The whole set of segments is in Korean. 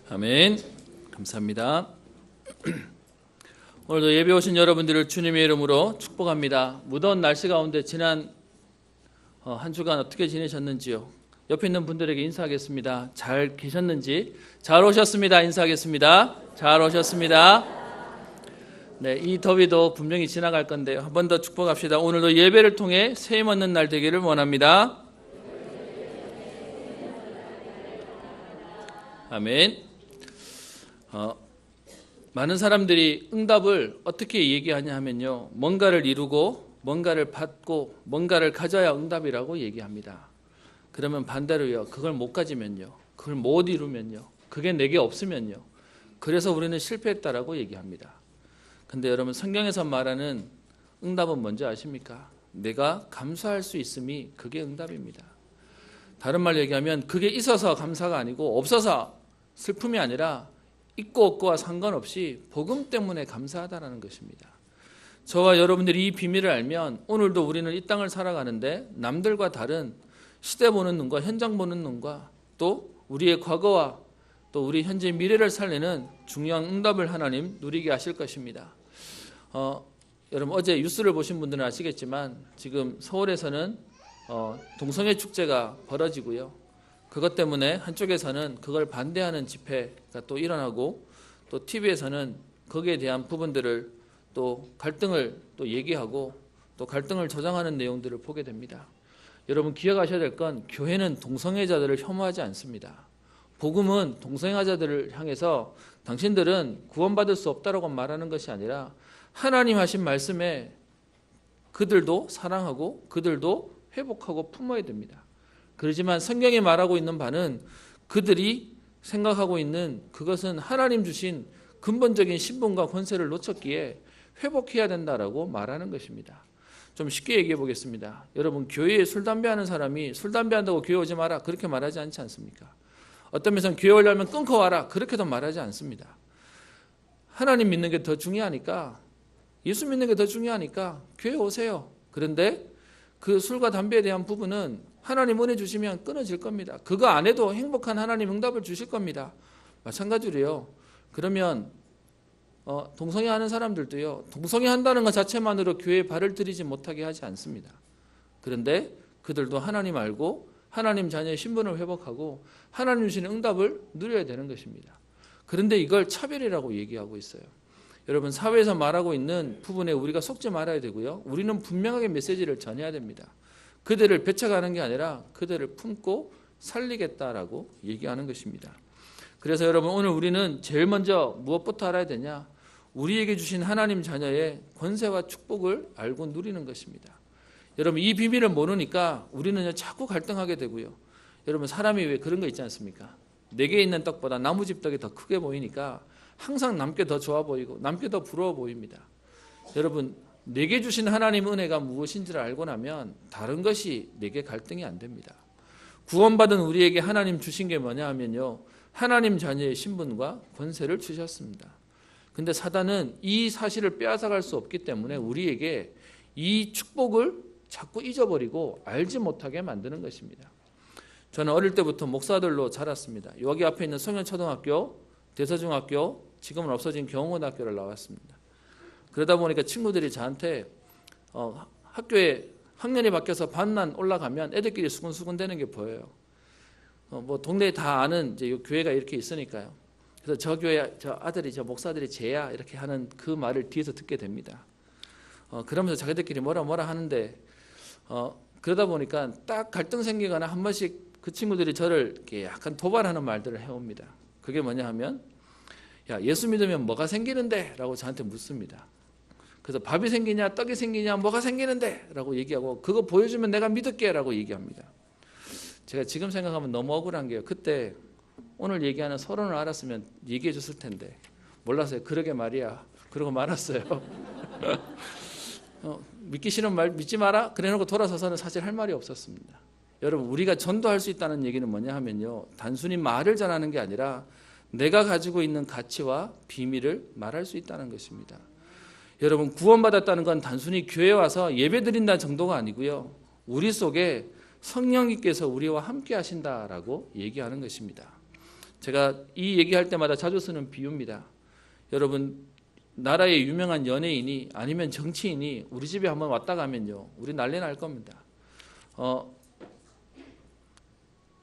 아멘. 감사합니다. 오늘도 예배 오신 여러분들을 주님의 이름으로 축복합니다. 무더운 날씨 가운데 지난 한 주간 어떻게 지내셨는지요? 옆에 있는 분들에게 인사하겠습니다. 잘 계셨는지? 잘 오셨습니다. 인사하겠습니다. 잘 오셨습니다. 네, 이 더위도 분명히 지나갈 건데요. 한 번 더 축복합시다. 오늘도 예배를 통해 세임 얻는 날 되기를 원합니다. 아멘. 많은 사람들이 응답을 어떻게 얘기하냐 하면요, 뭔가를 이루고 뭔가를 받고 뭔가를 가져야 응답이라고 얘기합니다. 그러면 반대로요, 그걸 못 가지면요, 그걸 못 이루면요, 그게 내게 없으면요, 그래서 우리는 실패했다라고 얘기합니다. 근데 여러분, 성경에서 말하는 응답은 뭔지 아십니까? 내가 감사할 수 있음이 그게 응답입니다. 다른 말로 얘기하면 그게 있어서 감사가 아니고 없어서 슬픔이 아니라 있고 없고와 상관없이 복음 때문에 감사하다라는 것입니다. 저와 여러분들이 이 비밀을 알면 오늘도 우리는 이 땅을 살아가는데 남들과 다른 시대 보는 눈과 현장 보는 눈과 또 우리의 과거와 또 우리 현재 미래를 살리는 중요한 응답을 하나님 누리게 하실 것입니다. 여러분, 어제 뉴스를 보신 분들은 아시겠지만 지금 서울에서는 동성애 축제가 벌어지고요. 그것 때문에 한쪽에서는 그걸 반대하는 집회가 또 일어나고, 또 TV에서는 거기에 대한 부분들을 또 갈등을 또 얘기하고 또 갈등을 조장하는 내용들을 보게 됩니다. 여러분, 기억하셔야 될 건 교회는 동성애자들을 혐오하지 않습니다. 복음은 동성애자들을 향해서 당신들은 구원받을 수 없다라고 말하는 것이 아니라 하나님 하신 말씀에 그들도 사랑하고 그들도 회복하고 품어야 됩니다. 그렇지만 성경이 말하고 있는 바는 그들이 생각하고 있는 그것은 하나님 주신 근본적인 신분과 권세를 놓쳤기에 회복해야 된다라고 말하는 것입니다. 좀 쉽게 얘기해 보겠습니다. 여러분, 교회에 술, 담배 하는 사람이 술, 담배 한다고 교회 오지 마라 그렇게 말하지 않지 않습니까? 어떤 면에서는 교회 오려면 끊고 와라 그렇게도 말하지 않습니다. 하나님 믿는 게 더 중요하니까, 예수 믿는 게 더 중요하니까 교회 오세요. 그런데 그 술과 담배에 대한 부분은 하나님 은혜 주시면 끊어질 겁니다. 그거 안 해도 행복한 하나님 응답을 주실 겁니다. 마찬가지로요. 그러면 동성애 하는 사람들도요, 동성애 한다는 것 자체만으로 교회에 발을 들이지 못하게 하지 않습니다. 그런데 그들도 하나님 알고 하나님 자녀의 신분을 회복하고 하나님 주시는 응답을 누려야 되는 것입니다. 그런데 이걸 차별이라고 얘기하고 있어요. 여러분, 사회에서 말하고 있는 부분에 우리가 속지 말아야 되고요. 우리는 분명하게 메시지를 전해야 됩니다. 그들을 배척하는 게 아니라 그들을 품고 살리겠다라고 얘기하는 것입니다. 그래서 여러분, 오늘 우리는 제일 먼저 무엇부터 알아야 되냐? 우리에게 주신 하나님 자녀의 권세와 축복을 알고 누리는 것입니다. 여러분 이 비밀을 모르니까 우리는 자꾸 갈등하게 되고요. 여러분 사람이 왜 그런 거 있지 않습니까? 내게 있는 떡보다 나무집 떡이 더 크게 보이니까 항상 남게 더 좋아 보이고 남게 더 부러워 보입니다. 여러분 내게 주신 하나님 은혜가 무엇인지를 알고 나면 다른 것이 내게 갈등이 안 됩니다. 구원받은 우리에게 하나님 주신 게 뭐냐 하면요, 하나님 자녀의 신분과 권세를 주셨습니다. 근데 사단은 이 사실을 빼앗아갈 수 없기 때문에 우리에게 이 축복을 자꾸 잊어버리고 알지 못하게 만드는 것입니다. 저는 어릴 때부터 목사들로 자랐습니다. 여기 앞에 있는 성현초등학교, 대서중학교, 지금은 없어진 경원고등학교를 나왔습니다. 그러다 보니까 친구들이 저한테 학교에 학년이 바뀌어서 반만 올라가면 애들끼리 수근수근 되는 게 보여요. 뭐 동네에 다 아는 이제 교회가 이렇게 있으니까요. 그래서 저 교회 저 아들이 저 목사들이 쟤야 이렇게 하는 그 말을 뒤에서 듣게 됩니다. 그러면서 자기들끼리 뭐라 하는데 그러다 보니까 딱 갈등 생기거나 한 번씩 그 친구들이 저를 이렇게 약간 도발하는 말들을 해옵니다. 그게 뭐냐 하면 야 예수 믿으면 뭐가 생기는데? 라고 저한테 묻습니다. 그래서 밥이 생기냐 떡이 생기냐 뭐가 생기는데? 라고 얘기하고 그거 보여주면 내가 믿을게 라고 얘기합니다. 제가 지금 생각하면 너무 억울한 게요. 그때 오늘 얘기하는 서론을 알았으면 얘기해 줬을 텐데 몰랐어요. 그러게 말이야. 그러고 말았어요. 믿기 싫은 말 믿지 마라 그래놓고 돌아서서는 사실 할 말이 없었습니다. 여러분 우리가 전도할 수 있다는 얘기는 뭐냐 하면요, 단순히 말을 전하는 게 아니라 내가 가지고 있는 가치와 비밀을 말할 수 있다는 것입니다. 여러분 구원받았다는 건 단순히 교회에 와서 예배드린다는 정도가 아니고요, 우리 속에 성령님께서 우리와 함께 하신다라고 얘기하는 것입니다. 제가 이 얘기할 때마다 자주 쓰는 비유입니다. 여러분 나라의 유명한 연예인이 아니면 정치인이 우리 집에 한번 왔다 가면요, 우리 난리 날 겁니다.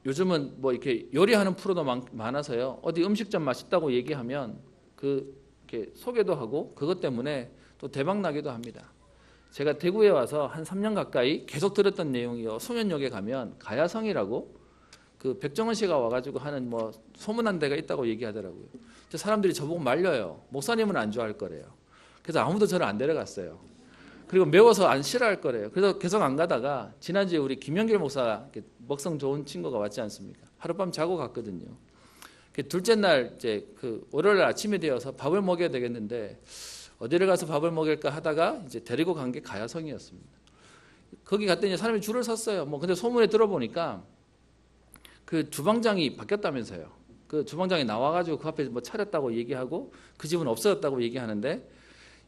요즘은 뭐 이렇게 요리하는 프로도 많아서요, 어디 음식점 맛있다고 얘기하면 이렇게 소개도 하고 그것 때문에 또 대박 나기도 합니다. 제가 대구에 와서 한 3년 가까이 계속 들었던 내용이요, 송현역에 가면 가야성이라고 그 백종원 씨가 와가지고 하는 뭐 소문난 데가 있다고 얘기하더라고요. 사람들이 저보고 말려요. 목사님은 안 좋아할 거래요. 그래서 아무도 저를 안 데려갔어요. 그리고 매워서 안 싫어할 거래요. 그래서 계속 안 가다가 지난주에 우리 김영길 목사 먹성 좋은 친구가 왔지 않습니까? 하룻밤 자고 갔거든요. 둘째 날 이제 그 월요일 아침이 되어서 밥을 먹여야 되겠는데 어디를 가서 밥을 먹일까 하다가 이제 데리고 간 게 가야성이었습니다. 거기 갔더니 사람이 줄을 섰어요. 뭐 근데 소문에 들어보니까 그 주방장이 바뀌었다면서요. 그 주방장이 나와가지고 그 앞에 뭐 차렸다고 얘기하고 그 집은 없어졌다고 얘기하는데,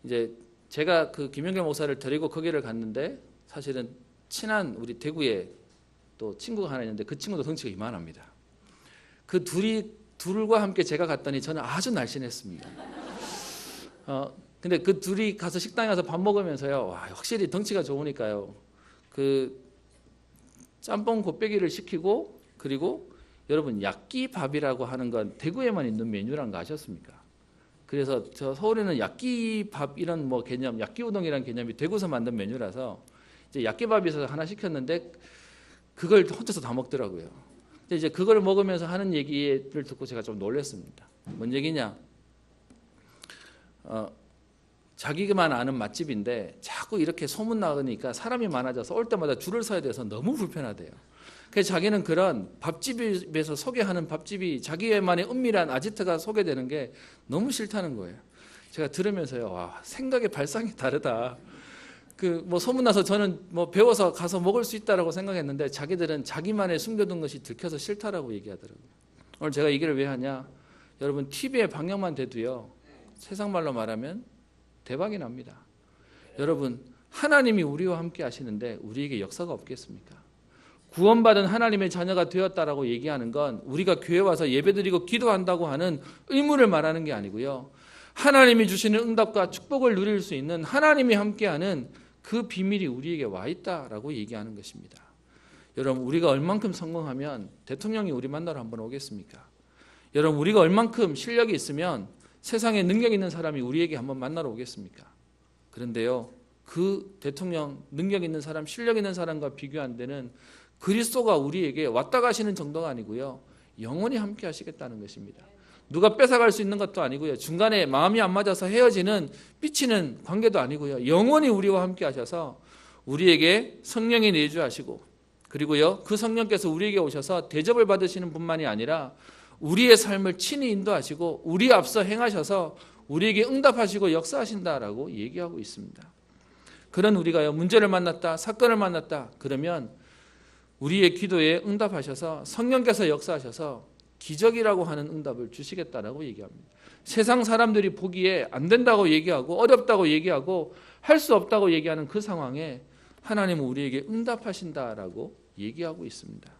이제 제가 그 김영길 목사를 데리고 거기를 갔는데 사실은 친한 우리 대구에 또 친구가 하나 있는데 그 친구도 덩치가 이만합니다. 그 둘과 함께 제가 갔더니 저는 아주 날씬했습니다. 근데 그 둘이 가서 식당에 가서 밥 먹으면서요, 와, 확실히 덩치가 좋으니까요, 그 짬뽕 곱빼기를 시키고, 그리고 여러분 야끼밥이라고 하는 건 대구에만 있는 메뉴라는 거 아셨습니까? 그래서 저 서울에는 야끼밥 이런 뭐 개념, 야끼우동이라는 개념이 대구에서 만든 메뉴라서 이제 야끼밥에서 하나 시켰는데 그걸 혼자서 다 먹더라고요. 근데 이제 그걸 먹으면서 하는 얘기를 듣고 제가 좀 놀랐습니다. 뭔 얘기냐? 자기만 아는 맛집인데 자꾸 이렇게 소문 나니까 사람이 많아져서 올 때마다 줄을 서야 돼서 너무 불편하대요. 그래서 자기는 그런 밥집에서 소개하는 밥집이 자기만의 은밀한 아지트가 소개되는 게 너무 싫다는 거예요. 제가 들으면서요, 와, 생각의 발상이 다르다. 그 뭐 소문나서 저는 뭐 배워서 가서 먹을 수 있다라고 생각했는데 자기들은 자기만의 숨겨둔 것이 들켜서 싫다라고 얘기하더라고요. 오늘 제가 이 얘기를 왜 하냐? 여러분 TV에 방영만 돼도요, 세상 말로 말하면 대박이 납니다. 여러분 하나님이 우리와 함께 하시는데 우리에게 역사가 없겠습니까? 구원받은 하나님의 자녀가 되었다라고 얘기하는 건 우리가 교회 와서 예배드리고 기도한다고 하는 의무를 말하는 게 아니고요, 하나님이 주시는 응답과 축복을 누릴 수 있는 하나님이 함께하는 그 비밀이 우리에게 와 있다라고 얘기하는 것입니다. 여러분 우리가 얼만큼 성공하면 대통령이 우리 만나러 한번 오겠습니까? 여러분 우리가 얼만큼 실력이 있으면 세상에 능력 있는 사람이 우리에게 한번 만나러 오겠습니까? 그런데요, 그 대통령, 능력 있는 사람, 실력 있는 사람과 비교한 데는 그리스도가 우리에게 왔다 가시는 정도가 아니고요, 영원히 함께 하시겠다는 것입니다. 누가 뺏어갈 수 있는 것도 아니고요, 중간에 마음이 안 맞아서 헤어지는 삐치는 관계도 아니고요, 영원히 우리와 함께 하셔서 우리에게 성령이 내주하시고 그리고요 그 성령께서 우리에게 오셔서 대접을 받으시는 분만이 아니라 우리의 삶을 친히 인도하시고 우리 앞서 행하셔서 우리에게 응답하시고 역사하신다라고 얘기하고 있습니다. 그런 우리가요 문제를 만났다 사건을 만났다 그러면 우리의 기도에 응답하셔서 성령께서 역사하셔서 기적이라고 하는 응답을 주시겠다라고 얘기합니다. 세상 사람들이 보기에 안 된다고 얘기하고 어렵다고 얘기하고 할 수 없다고 얘기하는 그 상황에 하나님은 우리에게 응답하신다라고 얘기하고 있습니다.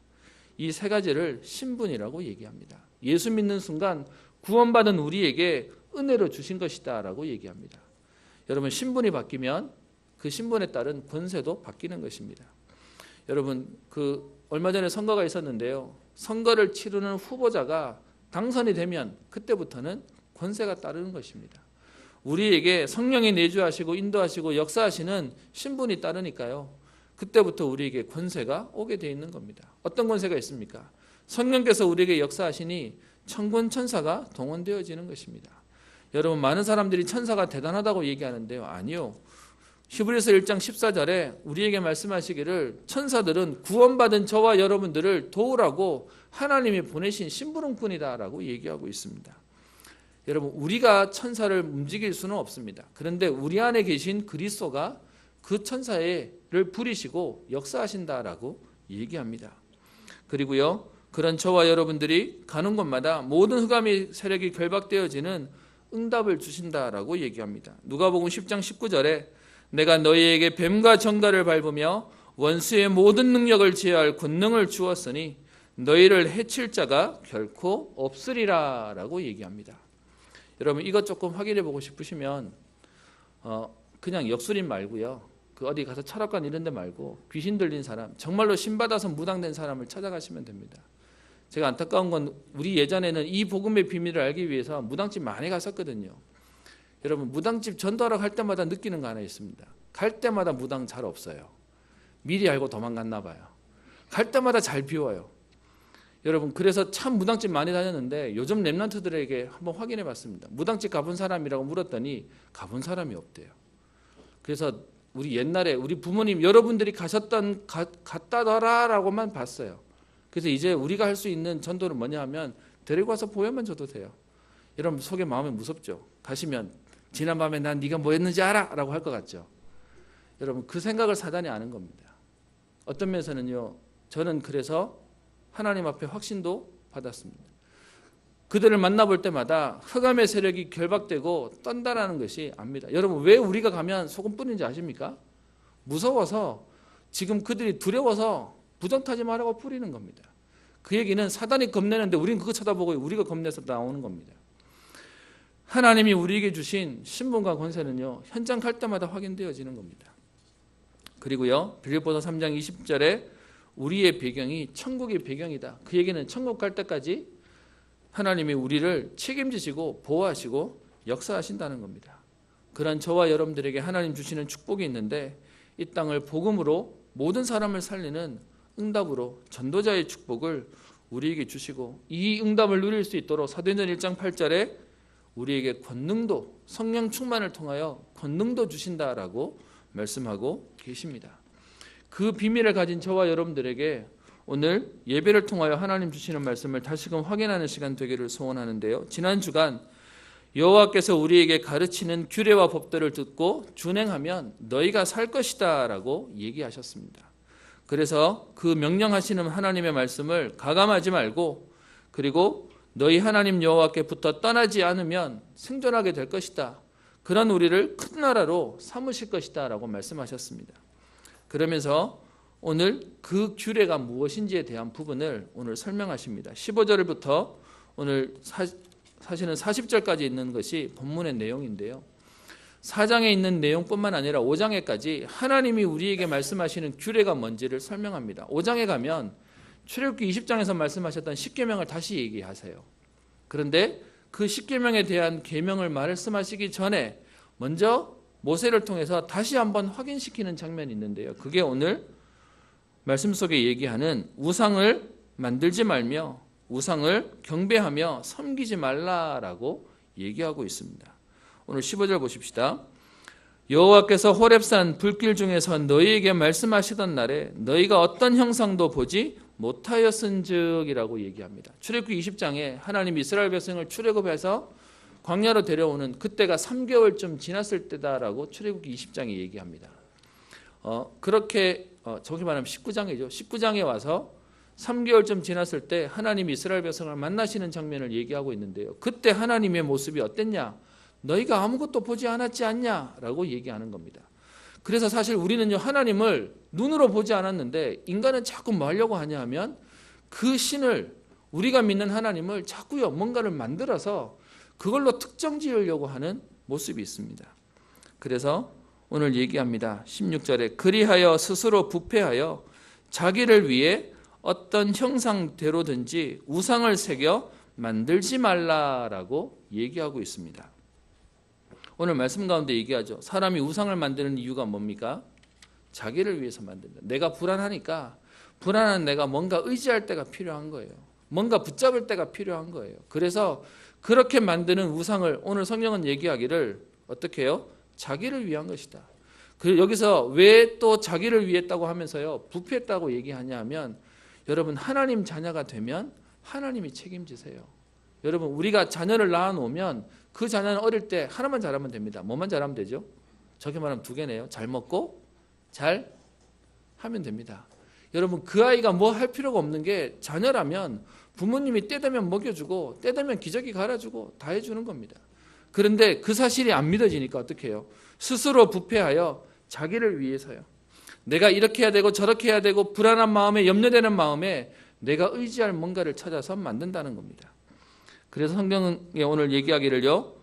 이 세 가지를 신분이라고 얘기합니다. 예수 믿는 순간 구원받은 우리에게 은혜로 주신 것이다라고 얘기합니다. 여러분 신분이 바뀌면 그 신분에 따른 권세도 바뀌는 것입니다. 여러분 얼마 전에 선거가 있었는데요. 선거를 치르는 후보자가 당선이 되면 그때부터는 권세가 따르는 것입니다. 우리에게 성령이 내주하시고 인도하시고 역사하시는 신분이 따르니까요. 그때부터 우리에게 권세가 오게 되어 있는 겁니다. 어떤 권세가 있습니까? 성령께서 우리에게 역사하시니 천군 천사가 동원되어지는 것입니다. 여러분 많은 사람들이 천사가 대단하다고 얘기하는데요. 아니요. 히브리서 1장 14절에 우리에게 말씀하시기를 천사들은 구원받은 저와 여러분들을 도우라고 하나님이 보내신 심부름꾼이다라고 얘기하고 있습니다. 여러분 우리가 천사를 움직일 수는 없습니다. 그런데 우리 안에 계신 그리스도가 그 천사를 부리시고 역사하신다라고 얘기합니다. 그리고요 그런 저와 여러분들이 가는 곳마다 모든 흑암의 세력이 결박되어지는 응답을 주신다라고 얘기합니다. 누가복음 10장 19절에 내가 너희에게 뱀과 정갈을 밟으며 원수의 모든 능력을 제어할 권능을 주었으니 너희를 해칠 자가 결코 없으리라 라고 얘기합니다. 여러분 이것 조금 확인해 보고 싶으시면 그냥 역술인 말고요. 어디 가서 철학관 이런 데 말고 귀신 들린 사람 정말로 신받아서 무당된 사람을 찾아가시면 됩니다. 제가 안타까운 건 우리 예전에는 이 복음의 비밀을 알기 위해서 무당집 많이 갔었거든요. 여러분 무당집 전도하러 갈 때마다 느끼는 거 하나 있습니다. 갈 때마다 무당 잘 없어요. 미리 알고 도망갔나 봐요. 갈 때마다 잘 비워요. 여러분 그래서 참 무당집 많이 다녔는데 요즘 랩런트들에게 한번 확인해 봤습니다. 무당집 가본 사람이라고 물었더니 가본 사람이 없대요. 그래서 우리 옛날에 우리 부모님 여러분들이 갔다더라라고만 봤어요. 그래서 이제 우리가 할 수 있는 전도는 뭐냐 하면 데리고 와서 보여만 줘도 돼요. 여러분 속에 마음에 무섭죠. 가시면 지난밤에 난 네가 뭐 했는지 알아? 라고 할 것 같죠. 여러분 그 생각을 사단이 아는 겁니다. 어떤 면에서는요. 저는 그래서 하나님 앞에 확신도 받았습니다. 그들을 만나볼 때마다 흑암의 세력이 결박되고 떤다라는 것이 압니다. 여러분 왜 우리가 가면 소금 뿌리는지 아십니까? 무서워서 지금 그들이 두려워서 부정타지 말라고 뿌리는 겁니다. 그 얘기는 사단이 겁내는데 우리는 그거 쳐다보고 우리가 겁내서 나오는 겁니다. 하나님이 우리에게 주신 신분과 권세는요. 현장 갈 때마다 확인되어지는 겁니다. 그리고요. 빌립보서 3장 20절에 우리의 배경이 천국의 배경이다. 그 얘기는 천국 갈 때까지 하나님이 우리를 책임지시고 보호하시고 역사하신다는 겁니다. 그런 저와 여러분들에게 하나님 주시는 축복이 있는데 이 땅을 복음으로 모든 사람을 살리는 응답으로 전도자의 축복을 우리에게 주시고 이 응답을 누릴 수 있도록 사도행전 1장 8절에 우리에게 권능도 성령 충만을 통하여 권능도 주신다라고 말씀하고 계십니다. 그 비밀을 가진 저와 여러분들에게 오늘 예배를 통하여 하나님 주시는 말씀을 다시금 확인하는 시간 되기를 소원하는데요. 지난 주간 여호와께서 우리에게 가르치는 규례와 법들을 듣고 준행하면 너희가 살 것이다 라고 얘기하셨습니다. 그래서 그 명령하시는 하나님의 말씀을 가감하지 말고 그리고 너희 하나님 여호와께부터 떠나지 않으면 생존하게 될 것이다. 그런 우리를 큰 나라로 삼으실 것이다 라고 말씀하셨습니다. 그러면서 오늘 그 규례가 무엇인지에 대한 부분을 오늘 설명하십니다. 15절부터 오늘 사실은 40절까지 있는 것이 본문의 내용인데요. 4장에 있는 내용뿐만 아니라 5장에까지 하나님이 우리에게 말씀하시는 규례가 뭔지를 설명합니다. 5장에 가면 출애굽기 20장에서 말씀하셨던 10계명을 다시 얘기하세요. 그런데 그 10계명에 대한 계명을 말씀하시기 전에 먼저 모세를 통해서 다시 한번 확인시키는 장면이 있는데요. 그게 오늘 말씀 속에 얘기하는 우상을 만들지 말며 우상을 경배하며 섬기지 말라라고 얘기하고 있습니다. 오늘 15절 보십시다. 여호와께서 호렙산 불길 중에서 너희에게 말씀하시던 날에 너희가 어떤 형상도 보지 못하였은즉이라고 얘기합니다. 출애굽기 20장에 하나님 이스라엘 백성을 출애굽해서 광야로 데려오는 그때가 3개월쯤 지났을 때다라고 출애굽기 20장에 얘기합니다. 그렇게 정확히 말하면 19장이죠. 19장에 와서 3개월쯤 지났을 때 하나님이 이스라엘 백성을 만나시는 장면을 얘기하고 있는데요. 그때 하나님의 모습이 어땠냐? 너희가 아무것도 보지 않았지 않냐라고 얘기하는 겁니다. 그래서 사실 우리는요, 하나님을 눈으로 보지 않았는데 인간은 자꾸 뭐 하려고 하냐 하면 그 신을, 우리가 믿는 하나님을 자꾸요 뭔가를 만들어서 그걸로 특정 지으려고 하는 모습이 있습니다. 그래서 오늘 얘기합니다. 16절에 그리하여 스스로 부패하여 자기를 위해 어떤 형상대로든지 우상을 새겨 만들지 말라라고 얘기하고 있습니다. 오늘 말씀 가운데 얘기하죠. 사람이 우상을 만드는 이유가 뭡니까? 자기를 위해서 만든다. 내가 불안하니까 불안한 내가 뭔가 의지할 때가 필요한 거예요. 뭔가 붙잡을 때가 필요한 거예요. 그래서 그렇게 만드는 우상을 오늘 성경은 얘기하기를 어떻게 해요? 자기를 위한 것이다. 그리고 여기서 왜 또 자기를 위했다고 하면서요 부패했다고 얘기하냐 하면 여러분 하나님 자녀가 되면 하나님이 책임지세요. 여러분 우리가 자녀를 낳아놓으면 그 자녀는 어릴 때 하나만 잘하면 됩니다. 뭐만 잘하면 되죠? 저렇게 말하면 두 개네요. 잘 먹고 잘 하면 됩니다. 여러분 그 아이가 뭐 할 필요가 없는 게 자녀라면 부모님이 때 되면 먹여주고 때 되면 기저귀 갈아주고 다 해주는 겁니다. 그런데 그 사실이 안 믿어지니까 어떻게 해요? 스스로 부패하여 자기를 위해서요. 내가 이렇게 해야 되고 저렇게 해야 되고 불안한 마음에 염려되는 마음에 내가 의지할 뭔가를 찾아서 만든다는 겁니다. 그래서 성경에 오늘 얘기하기를요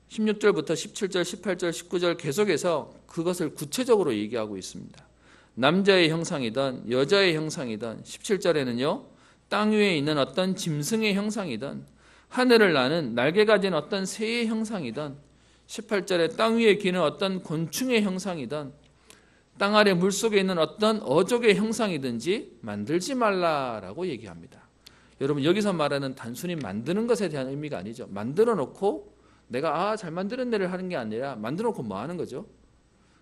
16절부터 17절, 18절, 19절 계속해서 그것을 구체적으로 얘기하고 있습니다. 남자의 형상이든 여자의 형상이든 17절에는요 땅 위에 있는 어떤 짐승의 형상이든 하늘을 나는 날개 가진 어떤 새의 형상이든 18절에 땅 위에 기는 어떤 곤충의 형상이든 땅 아래 물속에 있는 어떤 어족의 형상이든지 만들지 말라라고 얘기합니다. 여러분 여기서 말하는 단순히 만드는 것에 대한 의미가 아니죠. 만들어 놓고 내가 잘 만들었네를 하는 게 아니라 만들어 놓고 뭐 하는 거죠?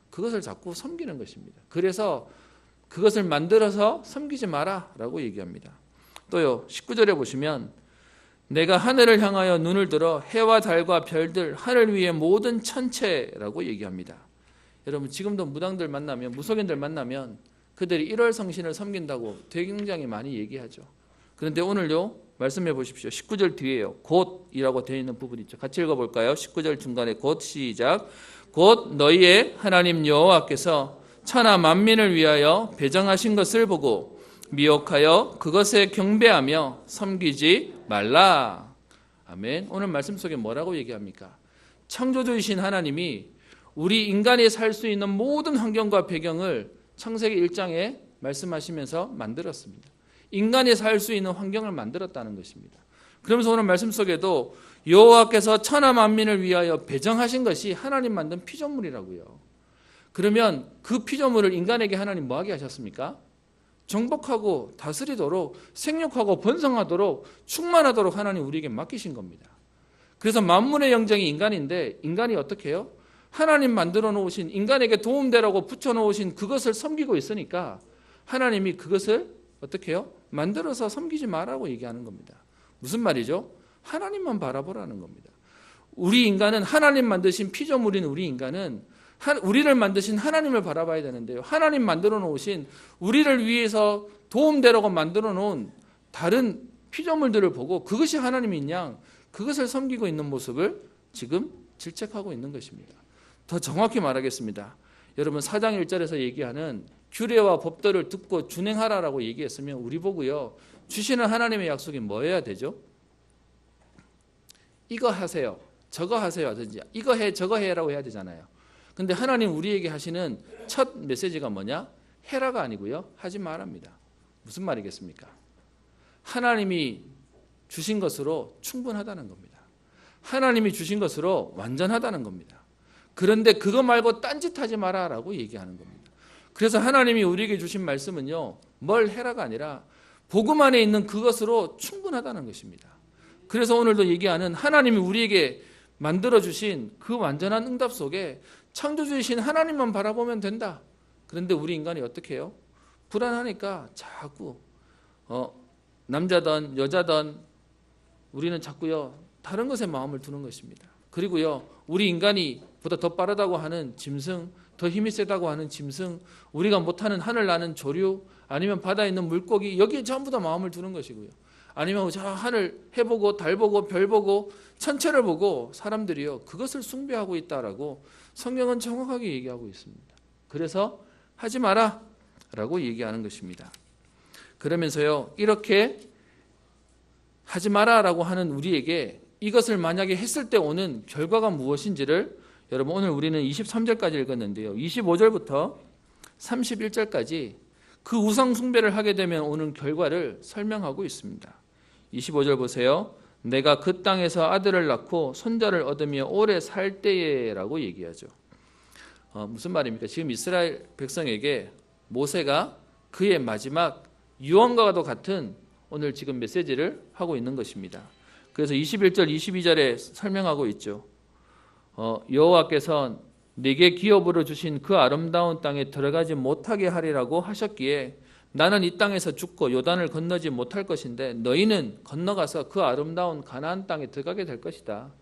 그것을 자꾸 섬기는 것입니다. 그래서 그것을 만들어서 섬기지 마라라고 얘기합니다. 또요 19절에 보시면 내가 하늘을 향하여 눈을 들어 해와 달과 별들 하늘 위의 모든 천체라고 얘기합니다. 여러분 지금도 무당들 만나면 무속인들 만나면 그들이 1월 성신을 섬긴다고 굉장히 많이 얘기하죠. 그런데 오늘요 말씀해 보십시오. 19절 뒤에요. 곧이라고 되어 있는 부분 있죠. 같이 읽어볼까요? 19절 중간에 곧 시작. 곧 너희의 하나님 여호와께서 천하 만민을 위하여 배정하신 것을 보고 미혹하여 그것에 경배하며 섬기지 말라. 아멘. 오늘 말씀 속에 뭐라고 얘기합니까? 창조주이신 하나님이 우리 인간이 살 수 있는 모든 환경과 배경을 창세기 1장에 말씀하시면서 만들었습니다. 인간이 살 수 있는 환경을 만들었다는 것입니다. 그러면서 오늘 말씀 속에도 여호와께서 천하 만민을 위하여 배정하신 것이 하나님 만든 피조물이라고요. 그러면 그 피조물을 인간에게 하나님 뭐하게 하셨습니까? 정복하고 다스리도록 생육하고 번성하도록 충만하도록 하나님 우리에게 맡기신 겁니다. 그래서 만물의 영장이 인간인데 인간이 어떻게 해요? 하나님 만들어 놓으신 인간에게 도움되라고 붙여 놓으신 그것을 섬기고 있으니까 하나님이 그것을 어떻게 해요? 만들어서 섬기지 말라고 얘기하는 겁니다. 무슨 말이죠? 하나님만 바라보라는 겁니다. 우리 인간은 하나님 만드신 피조물인 우리 인간은 우리를 만드신 하나님을 바라봐야 되는데요. 하나님 만들어 놓으신 우리를 위해서 도움되라고 만들어 놓은 다른 피조물들을 보고 그것이 하나님인 양 그것을 섬기고 있는 모습을 지금 질책하고 있는 것입니다. 더 정확히 말하겠습니다. 여러분 4장 1절에서 얘기하는 규례와 법도를 듣고 준행하라라고 얘기했으면 우리 보고요. 주시는 하나님의 약속이 뭐여야 되죠? 이거 하세요. 저거 하세요. 하든지 이거 해 저거 해라고 해야 되잖아요. 근데 하나님 우리에게 하시는 첫 메시지가 뭐냐? 해라가 아니고요. 하지 말랍니다. 무슨 말이겠습니까? 하나님이 주신 것으로 충분하다는 겁니다. 하나님이 주신 것으로 완전하다는 겁니다. 그런데 그거 말고 딴짓하지 마라라고 얘기하는 겁니다. 그래서 하나님이 우리에게 주신 말씀은요. 뭘 해라가 아니라 복음 안에 있는 그것으로 충분하다는 것입니다. 그래서 오늘도 얘기하는 하나님이 우리에게 만들어주신 그 완전한 응답 속에 창조주이신 하나님만 바라보면 된다. 그런데 우리 인간이 어떻게 해요? 불안하니까 자꾸 남자든 여자든 우리는 자꾸요 다른 것에 마음을 두는 것입니다. 그리고요 우리 인간이 보다 더 빠르다고 하는 짐승, 더 힘이 세다고 하는 짐승, 우리가 못하는 하늘 나는 조류, 아니면 바다에 있는 물고기, 여기에 전부 다 마음을 두는 것이고요. 아니면 저 하늘 해보고 달 보고 별 보고 천체를 보고 사람들이요 그것을 숭배하고 있다라고 성경은 정확하게 얘기하고 있습니다. 그래서 하지 마라 라고 얘기하는 것입니다. 그러면서요 이렇게 하지 마라 라고 하는 우리에게 이것을 만약에 했을 때 오는 결과가 무엇인지를 여러분 오늘 우리는 23절까지 읽었는데요 25절부터 31절까지 그 우상 숭배를 하게 되면 오는 결과를 설명하고 있습니다. 25절 보세요. 내가 그 땅에서 아들을 낳고 손자를 얻으며 오래 살 때에 라고 얘기하죠. 무슨 말입니까? 지금 이스라엘 백성에게 모세가 그의 마지막 유언과도 같은 오늘 지금 메시지를 하고 있는 것입니다. 그래서 21절 22절에 설명하고 있죠. 여호와께서 내게 기업으로 주신 그 아름다운 땅에 들어가지 못하게 하리라고 하셨기에 나는 이 땅에서 죽고 요단을 건너지 못할 것인데 너희는 건너가서 그 아름다운 가나안 땅에 들어가게 될 것이다.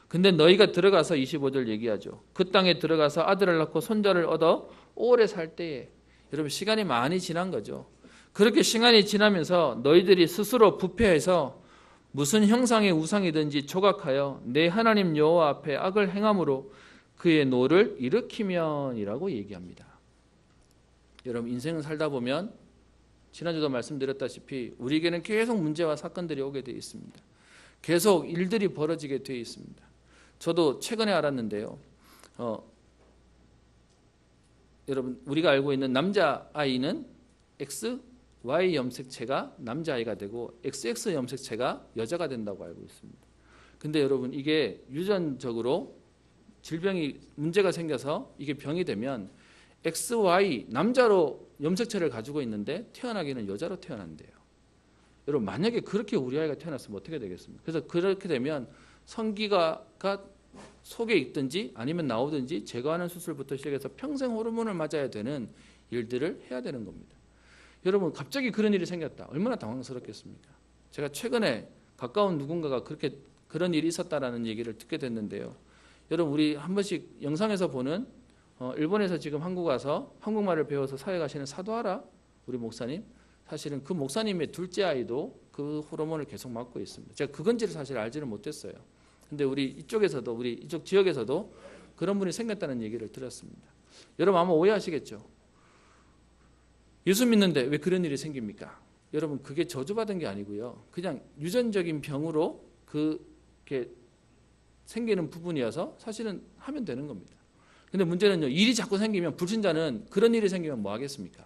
근데 너희가 들어가서 25절 얘기하죠. 그 땅에 들어가서 아들을 낳고 손자를 얻어 오래 살 때에 여러분 시간이 많이 지난 거죠. 그렇게 시간이 지나면서 너희들이 스스로 부패해서 무슨 형상의 우상이든지 조각하여 내 하나님 여호와 앞에 악을 행함으로 그의 노를 일으키면이라고 얘기합니다. 여러분 인생을 살다 보면 지난주도 말씀드렸다시피 우리에게는 계속 문제와 사건들이 오게 되어 있습니다. 계속 일들이 벌어지게 되어 있습니다. 저도 최근에 알았는데요. 여러분 우리가 알고 있는 남자아이는 XY 염색체가 남자아이가 되고 XX 염색체가 여자가 된다고 알고 있습니다. 근데 여러분 이게 유전적으로 질병이 문제가 생겨서 이게 병이 되면 XY 남자로 염색체를 가지고 있는데 태어나기는 여자로 태어난대요. 여러분 만약에 그렇게 우리 아이가 태어났으면 어떻게 되겠습니까? 그래서 그렇게 되면 성기가 속에 있든지 아니면 나오든지 제거하는 수술부터 시작해서 평생 호르몬을 맞아야 되는 일들을 해야 되는 겁니다. 여러분 갑자기 그런 일이 생겼다. 얼마나 당황스럽겠습니까? 제가 최근에 가까운 누군가가 그런 일이 있었다라는 얘기를 듣게 됐는데요. 여러분 우리 한 번씩 영상에서 보는 일본에서 지금 한국 와서 한국말을 배워서 사회 가시는 사도하라 우리 목사님, 사실은 그 목사님의 둘째 아이도 그 호르몬을 계속 맞고 있습니다. 제가 그건지를 사실 알지는 못했어요. 근데 우리 이쪽에서도 우리 이쪽 지역에서도 그런 분이 생겼다는 얘기를 들었습니다. 여러분 아마 오해하시겠죠. 예수 믿는데 왜 그런 일이 생깁니까? 여러분 그게 저주받은 게 아니고요. 그냥 유전적인 병으로 그게 생기는 부분이어서 사실은 하면 되는 겁니다. 근데 문제는요. 일이 자꾸 생기면 불신자는 그런 일이 생기면 뭐 하겠습니까?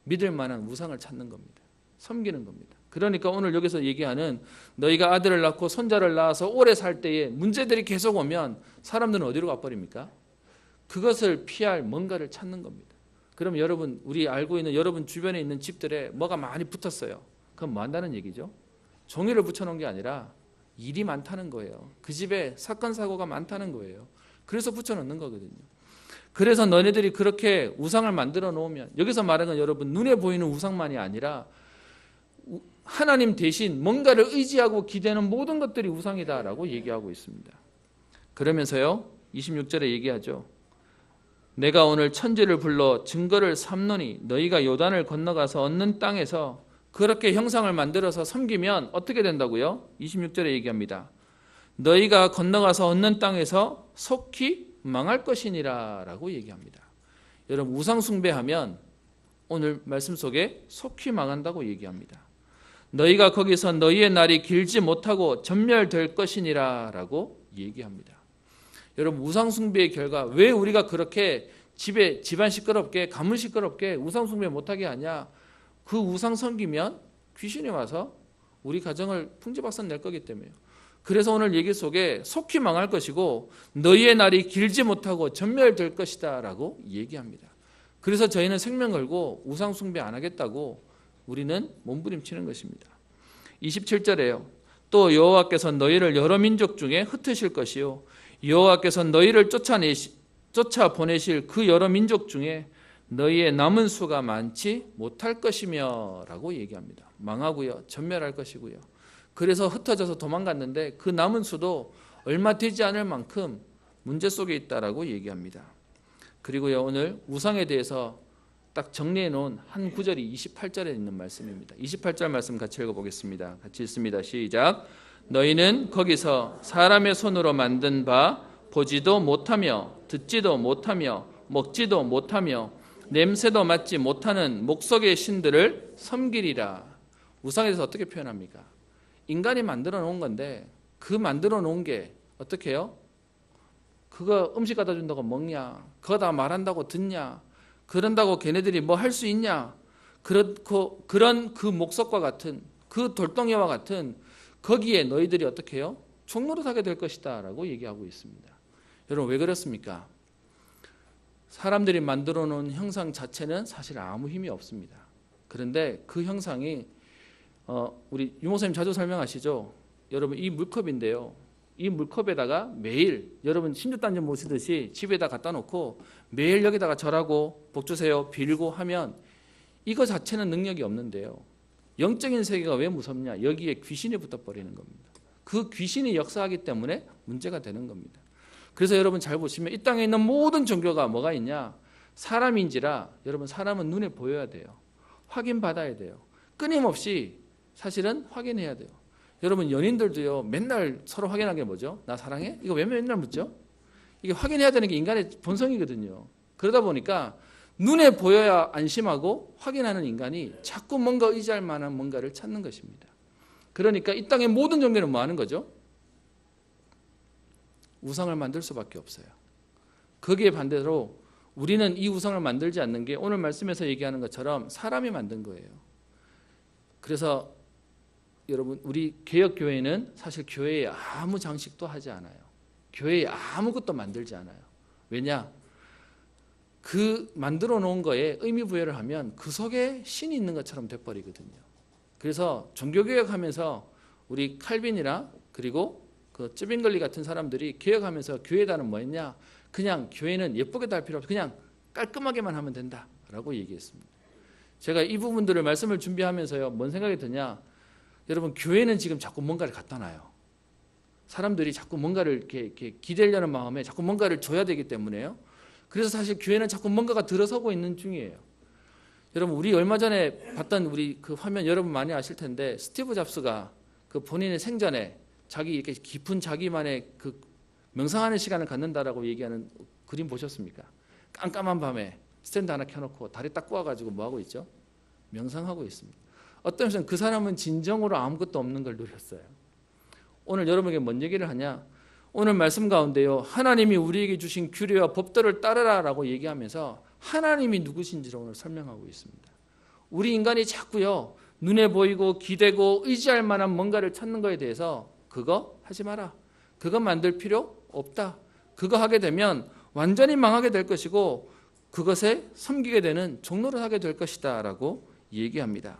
믿을 만한 우상을 찾는 겁니다. 섬기는 겁니다. 그러니까 오늘 여기서 얘기하는 너희가 아들을 낳고 손자를 낳아서 오래 살 때에 문제들이 계속 오면 사람들은 어디로 가버립니까? 그것을 피할 뭔가를 찾는 겁니다. 그럼 여러분 우리 알고 있는 여러분 주변에 있는 집들에 뭐가 많이 붙었어요. 그럼 뭐 한다는 얘기죠? 종이를 붙여놓은 게 아니라 일이 많다는 거예요. 그 집에 사건 사고가 많다는 거예요. 그래서 붙여놓는 거거든요. 그래서 너네들이 그렇게 우상을 만들어 놓으면 여기서 말하는 건 여러분 눈에 보이는 우상만이 아니라 하나님 대신 뭔가를 의지하고 기대는 모든 것들이 우상이다라고 얘기하고 있습니다. 그러면서요 26절에 얘기하죠. 내가 오늘 천지를 불러 증거를 삼노니 너희가 요단을 건너가서 얻는 땅에서 그렇게 형상을 만들어서 섬기면 어떻게 된다고요? 26절에 얘기합니다. 너희가 건너가서 얻는 땅에서 속히 망할 것이니라 라고 얘기합니다. 여러분 우상 숭배하면 오늘 말씀 속에 속히 망한다고 얘기합니다. 너희가 거기서 너희의 날이 길지 못하고 전멸될 것이니라 라고 얘기합니다. 여러분 우상 숭배의 결과 왜 우리가 그렇게 집안 시끄럽게 가문 시끄럽게 우상 숭배 못하게 하냐? 그 우상 섬기면 귀신이 와서 우리 가정을 풍지박산 낼 거기 때문에요. 그래서 오늘 얘기 속에 속히 망할 것이고 너희의 날이 길지 못하고 전멸될 것이다 라고 얘기합니다. 그래서 저희는 생명 걸고 우상 숭배 안 하겠다고 우리는 몸부림치는 것입니다. 27절에요. 또 여호와께서 너희를 여러 민족 중에 흩으실 것이요 여호와께서 너희를 쫓아 보내실 그 여러 민족 중에 너희의 남은 수가 많지 못할 것이며 라고 얘기합니다. 망하고요. 전멸할 것이고요. 그래서 흩어져서 도망갔는데 그 남은 수도 얼마 되지 않을 만큼 문제 속에 있다라고 얘기합니다. 그리고요, 오늘 우상에 대해서 딱 정리해 놓은 한 구절이 28절에 있는 말씀입니다. 28절 말씀 같이 읽어보겠습니다. 같이 읽습니다. 시작. 너희는 거기서 사람의 손으로 만든 바 보지도 못하며 듣지도 못하며 먹지도 못하며 냄새도 맡지 못하는 목석의 신들을 섬기리라. 우상에 대해서 어떻게 표현합니까? 인간이 만들어 놓은 건데 그 만들어 놓은 게 어떻게 해요? 그거 음식 갖다 준다고 먹냐? 그거 다 말한다고 듣냐? 그런다고 걔네들이 뭐 할 수 있냐? 그런 그 목석과 같은 그 돌덩이와 같은 거기에 너희들이 어떻게 해요? 종노릇하게 될 것이다 라고 얘기하고 있습니다. 여러분 왜 그렇습니까? 사람들이 만들어 놓은 형상 자체는 사실 아무 힘이 없습니다. 그런데 그 형상이 우리 유목사님 자주 설명하시죠. 여러분 이 물컵인데요. 이 물컵에다가 매일 여러분 신주단지 모시듯이 집에다 갖다 놓고 매일 여기다가 절하고 복 주세요 빌고 하면 이거 자체는 능력이 없는데요. 영적인 세계가 왜 무섭냐? 여기에 귀신이 붙어버리는 겁니다. 그 귀신이 역사하기 때문에 문제가 되는 겁니다. 그래서 여러분 잘 보시면 이 땅에 있는 모든 종교가 뭐가 있냐? 사람인지라 여러분 사람은 눈에 보여야 돼요. 확인받아야 돼요. 끊임없이 사실은 확인해야 돼요. 여러분 연인들도요 맨날 서로 확인하는 게 뭐죠? 나 사랑해? 이거 왜 맨날 묻죠? 이게 확인해야 되는 게 인간의 본성이거든요. 그러다 보니까 눈에 보여야 안심하고 확인하는 인간이 자꾸 뭔가 의지할 만한 뭔가를 찾는 것입니다. 그러니까 이 땅의 모든 종교는 뭐 하는 거죠? 우상을 만들 수밖에 없어요. 거기에 반대로 우리는 이 우상을 만들지 않는 게 오늘 말씀에서 얘기하는 것처럼 사람이 만든 거예요. 그래서 여러분 우리 개혁교회는 사실 교회에 아무 장식도 하지 않아요. 교회에 아무것도 만들지 않아요. 왜냐? 그 만들어 놓은 거에 의미 부여를 하면 그 속에 신이 있는 것처럼 돼버리거든요. 그래서 종교개혁하면서 우리 칼빈이나 그리고 그 쯔빙글리 같은 사람들이 개혁하면서 교회다는 뭐였냐? 그냥 교회는 예쁘게 달 필요 없어. 그냥 깔끔하게만 하면 된다라고 얘기했습니다. 제가 이 부분들을 말씀을 준비하면서요. 뭔 생각이 드냐? 여러분 교회는 지금 자꾸 뭔가를 갖다 놔요. 사람들이 자꾸 뭔가를 이렇게 기대려는 마음에 자꾸 뭔가를 줘야 되기 때문에요. 그래서 사실 교회는 자꾸 뭔가가 들어서고 있는 중이에요. 여러분 우리 얼마 전에 봤던 우리 그 화면 여러분 많이 아실 텐데 스티브 잡스가 그 본인의 생전에 자기 이렇게 깊은 자기만의 그 명상하는 시간을 갖는다라고 얘기하는 그림 보셨습니까? 깜깜한 밤에 스탠드 하나 켜놓고 다리 딱 꼬아가지고 뭐 하고 있죠? 명상하고 있습니다. 어떤 면에서는 그 사람은 진정으로 아무것도 없는 걸 누렸어요. 오늘 여러분에게 뭔 얘기를 하냐? 오늘 말씀 가운데요. 하나님이 우리에게 주신 규례와 법도를 따르라라고 얘기하면서 하나님이 누구신지를 오늘 설명하고 있습니다. 우리 인간이 자꾸요. 눈에 보이고 기대고 의지할 만한 뭔가를 찾는 거에 대해서 그거 하지 마라. 그거 만들 필요 없다. 그거 하게 되면 완전히 망하게 될 것이고 그것에 섬기게 되는 종로를 하게 될 것이다 라고 얘기합니다.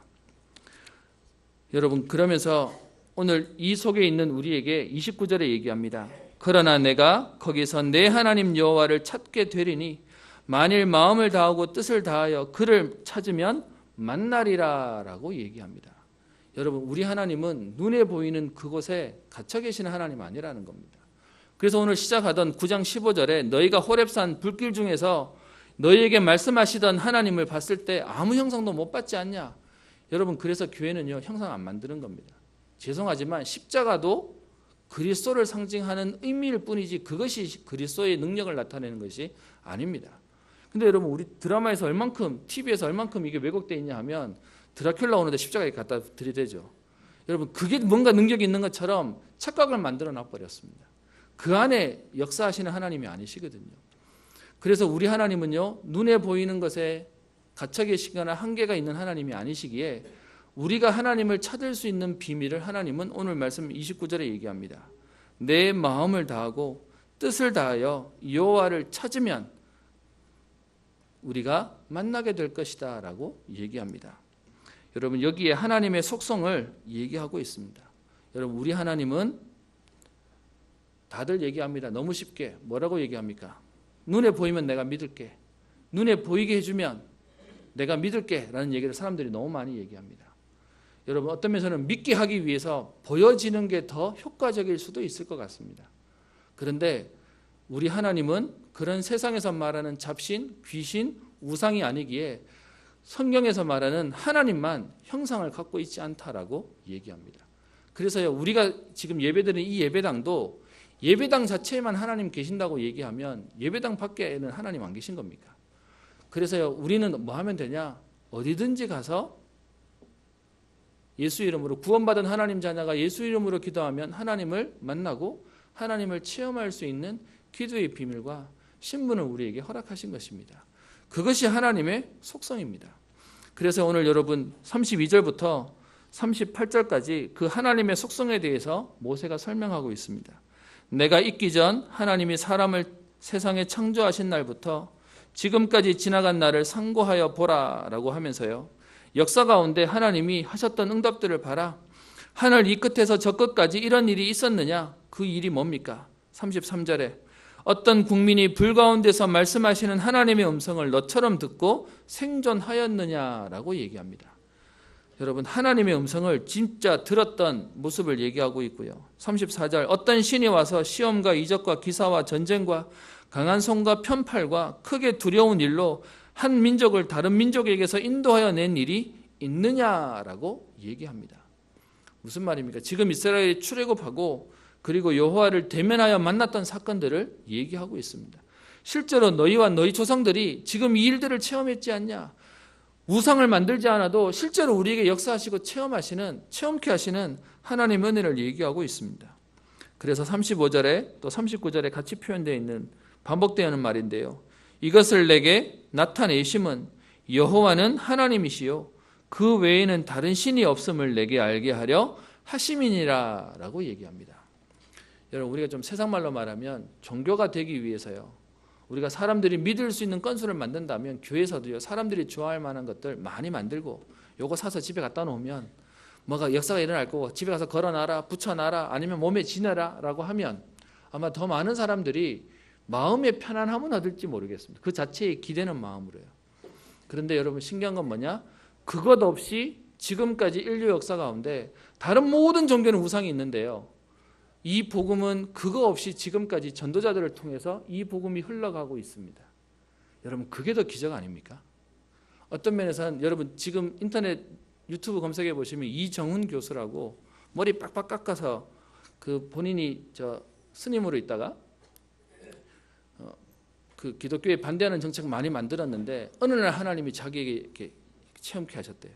여러분 그러면서 오늘 이 속에 있는 우리에게 29절에 얘기합니다. 그러나 내가 거기서 내 하나님 여호와를 찾게 되리니 만일 마음을 다하고 뜻을 다하여 그를 찾으면 만나리라 라고 얘기합니다. 여러분 우리 하나님은 눈에 보이는 그곳에 갇혀 계시는 하나님 아니라는 겁니다. 그래서 오늘 시작하던 9장 15절에 너희가 호렙산 불길 중에서 너희에게 말씀하시던 하나님을 봤을 때 아무 형상도 못 받지 않냐. 여러분 그래서 교회는요 형상 안 만드는 겁니다. 죄송하지만 십자가도 그리스도를 상징하는 의미일 뿐이지 그것이 그리스도의 능력을 나타내는 것이 아닙니다. 근데 여러분 우리 드라마에서 얼만큼 TV에서 얼만큼 이게 왜곡되어 있냐 하면 드라큘라 오는데 십자가에 갖다 들이대죠. 여러분 그게 뭔가 능력이 있는 것처럼 착각을 만들어 놔버렸습니다. 그 안에 역사하시는 하나님이 아니시거든요. 그래서 우리 하나님은요 눈에 보이는 것에 갇혀 계시거나 한계가 있는 하나님이 아니시기에 우리가 하나님을 찾을 수 있는 비밀을 하나님은 오늘 말씀 29절에 얘기합니다. 내 마음을 다하고 뜻을 다하여 여호와를 찾으면 우리가 만나게 될 것이다 라고 얘기합니다. 여러분 여기에 하나님의 속성을 얘기하고 있습니다. 여러분 우리 하나님은 다들 얘기합니다. 너무 쉽게 뭐라고 얘기합니까? 눈에 보이면 내가 믿을게. 눈에 보이게 해주면 내가 믿을게 라는 얘기를 사람들이 너무 많이 얘기합니다. 여러분, 어떤 면에서는 믿게 하기 위해서 보여지는 게 더 효과적일 수도 있을 것 같습니다. 그런데 우리 하나님은 그런 세상에서 말하는 잡신, 귀신, 우상이 아니기에 성경에서 말하는 하나님만 형상을 갖고 있지 않다라고 얘기합니다. 그래서요, 우리가 지금 예배드리는 이 예배당도 예배당 자체에만 하나님 계신다고 얘기하면 예배당 밖에는 하나님 안 계신 겁니까? 그래서요, 우리는 뭐 하면 되냐? 어디든지 가서 예수 이름으로 구원받은 하나님 자녀가 예수 이름으로 기도하면 하나님을 만나고 하나님을 체험할 수 있는 기도의 비밀과 신분을 우리에게 허락하신 것입니다. 그것이 하나님의 속성입니다. 그래서 오늘 여러분 32절부터 38절까지 그 하나님의 속성에 대해서 모세가 설명하고 있습니다. 내가 있기 전 하나님이 사람을 세상에 창조하신 날부터 지금까지 지나간 날을 상고하여 보라라고 하면서요, 역사 가운데 하나님이 하셨던 응답들을 봐라. 하늘 이 끝에서 저 끝까지 이런 일이 있었느냐? 그 일이 뭡니까? 33절에 어떤 국민이 불 가운데서 말씀하시는 하나님의 음성을 너처럼 듣고 생존하였느냐라고 얘기합니다. 여러분, 하나님의 음성을 진짜 들었던 모습을 얘기하고 있고요. 34절 어떤 신이 와서 시험과 이적과 기사와 전쟁과 강한 손과 편팔과 크게 두려운 일로 한 민족을 다른 민족에게서 인도하여 낸 일이 있느냐라고 얘기합니다. 무슨 말입니까? 지금 이스라엘이 출애굽하고 그리고 여호와를 대면하여 만났던 사건들을 얘기하고 있습니다. 실제로 너희와 너희 조상들이 지금 이 일들을 체험했지 않냐? 우상을 만들지 않아도 실제로 우리에게 역사하시고 체험케 하시는 하나님의 은혜를 얘기하고 있습니다. 그래서 35절에 또 39절에 같이 표현되어 있는 반복되는 말인데요. 이것을 내게 나타내심은 여호와는 하나님이시요 그 외에는 다른 신이 없음을 내게 알게 하려 하심이니라 라고 얘기합니다. 여러분, 우리가 좀 세상말로 말하면 종교가 되기 위해서요, 우리가 사람들이 믿을 수 있는 건수를 만든다면 교회에서도요, 사람들이 좋아할 만한 것들 많이 만들고 요거 사서 집에 갖다 놓으면 뭐가 역사가 일어날 거고 집에 가서 걸어놔라, 붙여놔라, 아니면 몸에 지내라 라고 하면 아마 더 많은 사람들이 마음의 편안함은 얻을지 모르겠습니다. 그 자체에 기대는 마음으로요. 그런데 여러분, 신기한 건 뭐냐? 그것 없이 지금까지 인류 역사 가운데 다른 모든 종교는 우상이 있는데요, 이 복음은 그거 없이 지금까지 전도자들을 통해서 이 복음이 흘러가고 있습니다. 여러분, 그게 더 기적 아닙니까? 어떤 면에서는 여러분 지금 인터넷 유튜브 검색해 보시면 이정훈 교수라고 머리 빡빡 깎아서 그 본인이 저 스님으로 있다가 그 기독교에 반대하는 정책 많이 만들었는데 어느 날 하나님이 자기에게 이렇게 체험케 하셨대요.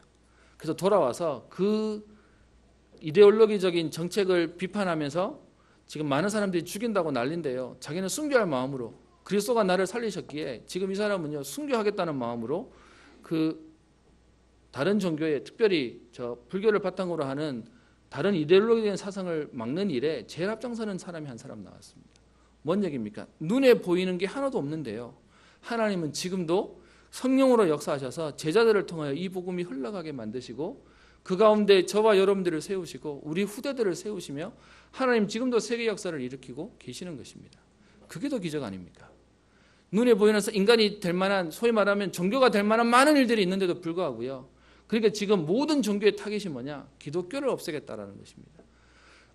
그래서 돌아와서 그 이데올로기적인 정책을 비판하면서 지금 많은 사람들이 죽인다고 난린데요, 자기는 순교할 마음으로 그리스도가 나를 살리셨기에 지금 이 사람은요 순교하겠다는 마음으로 그 다른 종교에, 특별히 저 불교를 바탕으로 하는 다른 이데올로기적인 사상을 막는 일에 제일 앞장서는 사람이 한 사람 나왔습니다. 뭔 얘기입니까? 눈에 보이는 게 하나도 없는데요, 하나님은 지금도 성령으로 역사하셔서 제자들을 통하여 이 복음이 흘러가게 만드시고 그 가운데 저와 여러분들을 세우시고 우리 후대들을 세우시며 하나님 지금도 세계 역사를 일으키고 계시는 것입니다. 그게 더 기적 아닙니까? 눈에 보이는 인간이 될 만한, 소위 말하면 종교가 될 만한 많은 일들이 있는데도 불구하고요, 그러니까 지금 모든 종교의 타깃이 뭐냐? 기독교를 없애겠다라는 것입니다.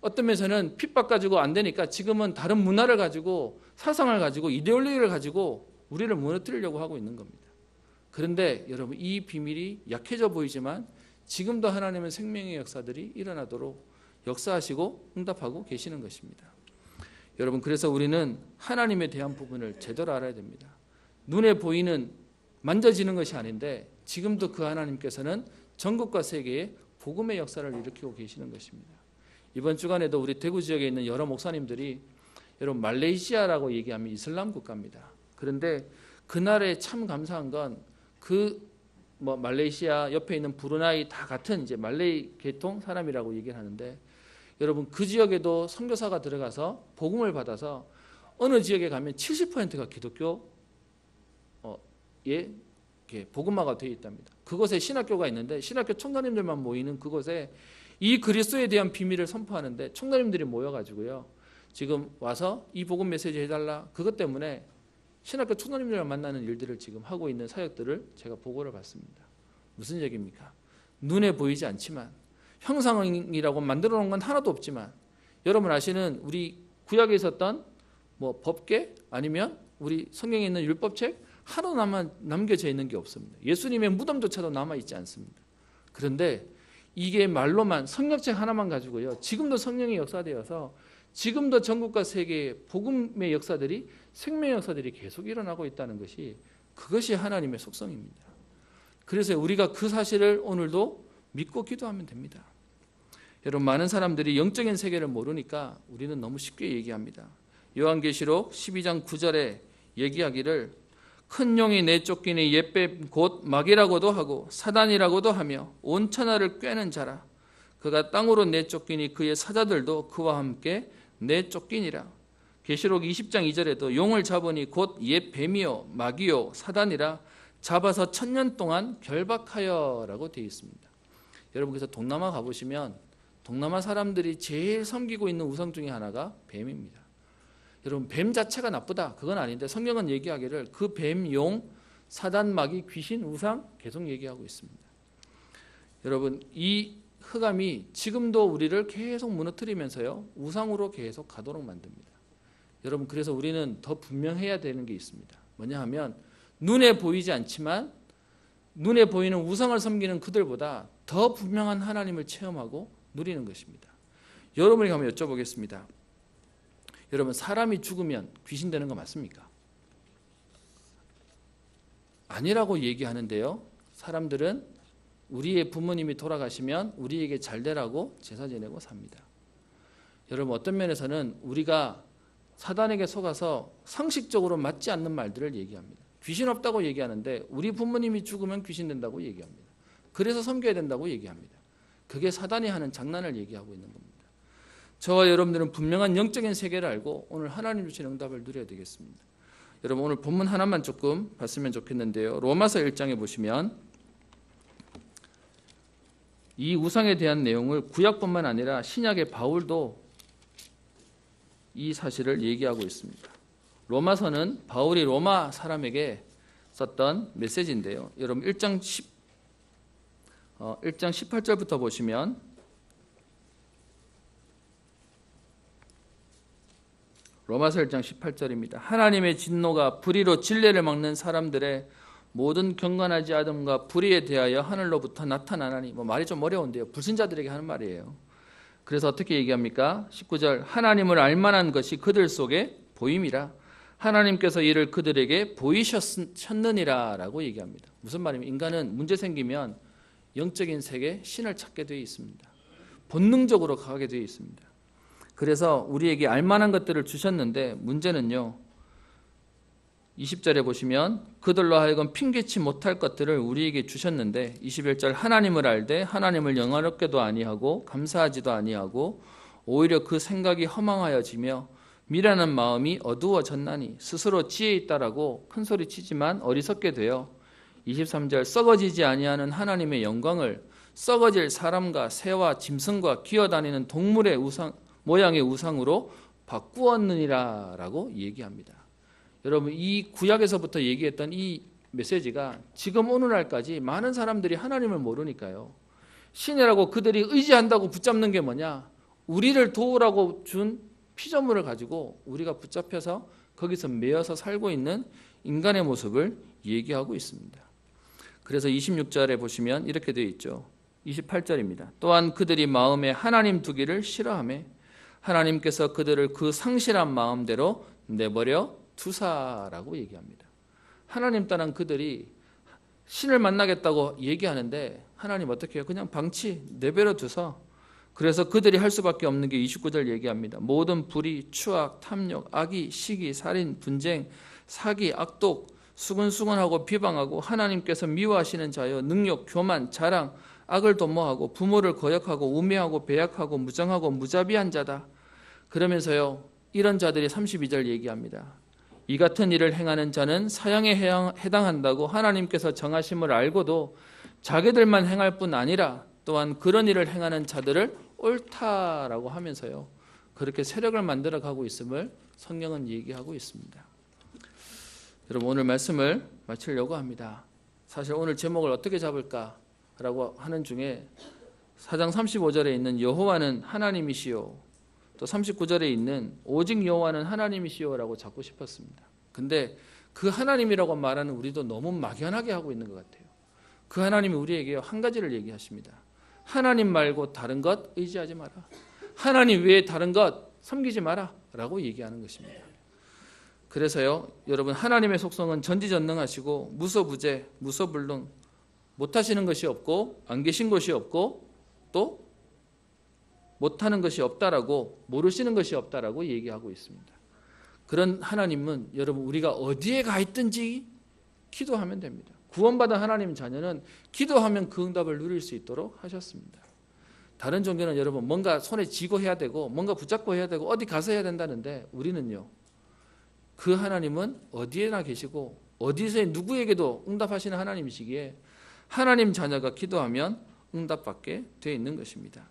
어떤 면에서는 핍박 가지고 안 되니까 지금은 다른 문화를 가지고 사상을 가지고 이데올로기를 가지고 우리를 무너뜨리려고 하고 있는 겁니다. 그런데 여러분, 이 비밀이 약해져 보이지만 지금도 하나님은 생명의 역사들이 일어나도록 역사하시고 응답하고 계시는 것입니다. 여러분, 그래서 우리는 하나님에 대한 부분을 제대로 알아야 됩니다. 눈에 보이는, 만져지는 것이 아닌데 지금도 그 하나님께서는 전국과 세계에 복음의 역사를 일으키고 계시는 것입니다. 이번 주간에도 우리 대구 지역에 있는 여러 목사님들이, 여러분 말레이시아라고 얘기하면 이슬람 국가입니다. 그런데 그날에 참 감사한 건 말레이시아 옆에 있는 브루나이 다 같은 이제 말레이 계통 사람이라고 얘기를 하는데, 여러분 그 지역에도 선교사가 들어가서 복음을 받아서 어느 지역에 가면 70%가 기독교에 복음화가 되어 있답니다. 그곳에 신학교가 있는데 신학교 청년님들만 모이는 그곳에 이 그리스도에 대한 비밀을 선포하는데 청년님들이 모여가지고요, 지금 와서 이 복음 메시지 해달라, 그것 때문에 신학교 초등학생들을 만나는 일들을 지금 하고 있는 사역들을 제가 보고를 받습니다. 무슨 얘기입니까? 눈에 보이지 않지만 형상이라고 만들어 놓은 건 하나도 없지만 여러분 아시는 우리 구약에 있었던 뭐 법계 아니면 우리 성경에 있는 율법책 하나도 남겨져 있는 게 없습니다. 예수님의 무덤조차도 남아있지 않습니다. 그런데 이게 말로만 성경책 하나만 가지고요. 지금도 성령이 역사되어서 지금도 전국과 세계의 복음의 역사들이 생명의 역사들이 계속 일어나고 있다는 것이 그것이 하나님의 속성입니다. 그래서 우리가 그 사실을 오늘도 믿고 기도하면 됩니다. 여러분 많은 사람들이 영적인 세계를 모르니까 우리는 너무 쉽게 얘기합니다. 요한계시록 12장 9절에 얘기하기를 큰 용이 내쫓기니 옛뱀 곧 마귀라고도 하고 사단이라고도 하며 온 천하를 꿰는 자라. 그가 땅으로 내쫓기니 그의 사자들도 그와 함께 내쫓기니라. 계시록 20장 2절에도 용을 잡으니 곧 옛 뱀이요 마귀요 사단이라 잡아서 1000년 동안 결박하여라고 되어 있습니다. 여러분 그래서 동남아 가보시면 동남아 사람들이 제일 섬기고 있는 우상 중에 하나가 뱀입니다. 여러분 뱀 자체가 나쁘다 그건 아닌데 성경은 얘기하기를 그 뱀, 용, 사단, 마귀, 귀신, 우상 계속 얘기하고 있습니다. 여러분 이 흑암이 지금도 우리를 계속 무너뜨리면서요 우상으로 계속 가도록 만듭니다. 여러분 그래서 우리는 더 분명해야 되는 게 있습니다. 뭐냐 하면 눈에 보이지 않지만 눈에 보이는 우상을 섬기는 그들보다 더 분명한 하나님을 체험하고 누리는 것입니다. 여러분에게 한번 여쭤보겠습니다. 여러분 사람이 죽으면 귀신 되는 거 맞습니까? 아니라고 얘기하는데요. 사람들은 우리의 부모님이 돌아가시면 우리에게 잘 되라고 제사 지내고 삽니다. 여러분 어떤 면에서는 우리가 사단에게 속아서 상식적으로 맞지 않는 말들을 얘기합니다. 귀신 없다고 얘기하는데 우리 부모님이 죽으면 귀신 된다고 얘기합니다. 그래서 섬겨야 된다고 얘기합니다. 그게 사단이 하는 장난을 얘기하고 있는 겁니다. 저와 여러분들은 분명한 영적인 세계를 알고 오늘 하나님 주신 응답을 누려야 되겠습니다. 여러분 오늘 본문 하나만 조금 봤으면 좋겠는데요. 로마서 1장에 보시면 이 우상에 대한 내용을 구약뿐만 아니라 신약의 바울도 이 사실을 얘기하고 있습니다. 로마서는 바울이 로마 사람에게 썼던 메시지인데요. 여러분 1장 18절부터 보시면 로마서 1장 18절입니다. 하나님의 진노가 불의로 진례를 막는 사람들의 모든 경건하지 않음과 불의에 대하여 하늘로부터 나타나나니 말이 좀 어려운데요. 불신자들에게 하는 말이에요. 그래서 어떻게 얘기합니까? 19절 하나님을 알만한 것이 그들 속에 보임이라 하나님께서 이를 그들에게 보이셨느니라 라고 얘기합니다. 무슨 말입니까? 인간은 문제 생기면 영적인 세계 신을 찾게 되어 있습니다. 본능적으로 가게 되어 있습니다. 그래서 우리에게 알만한 것들을 주셨는데 문제는요. 20절에 보시면 그들로 하여금 핑계치 못할 것들을 우리에게 주셨는데 21절 하나님을 알되 하나님을 영화롭게도 아니하고 감사하지도 아니하고 오히려 그 생각이 허망하여지며 미련한 마음이 어두워졌나니 스스로 지혜 있다라고 큰소리치지만 어리석게 되어 23절 썩어지지 아니하는 하나님의 영광을 썩어질 사람과 새와 짐승과 기어다니는 동물의 모양의 우상으로 바꾸었느니라 라고 얘기합니다. 여러분 이 구약에서부터 얘기했던 이 메시지가 지금 오늘날까지 많은 사람들이 하나님을 모르니까요. 신이라고 그들이 의지한다고 붙잡는 게 뭐냐? 우리를 도우라고 준 피조물을 가지고 우리가 붙잡혀서 거기서 매여서 살고 있는 인간의 모습을 얘기하고 있습니다. 그래서 26절에 보시면 이렇게 되어 있죠. 28절입니다. 또한 그들이 마음에 하나님 두기를 싫어하며 하나님께서 그들을 그 상실한 마음대로 내버려 두사라고 얘기합니다. 하나님 따른 그들이 신을 만나겠다고 얘기하는데 하나님 어떻게 해요? 그냥 방치 내버려 두서 그래서 그들이 할 수밖에 없는 게 29절 얘기합니다. 모든 불의, 추악, 탐욕, 악의, 시기, 살인, 분쟁, 사기, 악독, 수근수근하고 비방하고 하나님께서 미워하시는 자여 능욕, 교만, 자랑, 악을 도모하고 부모를 거역하고 우매하고 배약하고 무정하고 무자비한 자다. 그러면서요 이런 자들이 32절 얘기합니다. 이 같은 일을 행하는 자는 사형에 해당한다고 하나님께서 정하심을 알고도 자기들만 행할 뿐 아니라 또한 그런 일을 행하는 자들을 옳다라고 하면서요 그렇게 세력을 만들어 가고 있음을 성경은 얘기하고 있습니다. 여러분 오늘 말씀을 마치려고 합니다. 사실 오늘 제목을 어떻게 잡을까라고 하는 중에 4장 35절에 있는 여호와는 하나님이시요, 또 39절에 있는 오직 여호와는 하나님이시요라고 잡고 싶었습니다. 근데 그 하나님이라고 말하는 우리도 너무 막연하게 하고 있는 것 같아요. 그 하나님이 우리에게 한 가지를 얘기하십니다. 하나님 말고 다른 것 의지하지 마라. 하나님 외에 다른 것 섬기지 마라 라고 얘기하는 것입니다. 그래서요, 여러분, 하나님의 속성은 전지전능하시고 무소부재, 무소불능, 못하시는 것이 없고 안 계신 것이 없고 또 못하는 것이 없다라고, 모르시는 것이 없다라고 얘기하고 있습니다. 그런 하나님은 여러분 우리가 어디에 가 있든지 기도하면 됩니다. 구원받은 하나님 자녀는 기도하면 그 응답을 누릴 수 있도록 하셨습니다. 다른 종교는 여러분 뭔가 손에 쥐고 해야 되고 뭔가 붙잡고 해야 되고 어디 가서 해야 된다는데, 우리는요, 그 하나님은 어디에나 계시고 어디서 누구에게도 응답하시는 하나님이시기에 하나님 자녀가 기도하면 응답받게 되어 있는 것입니다.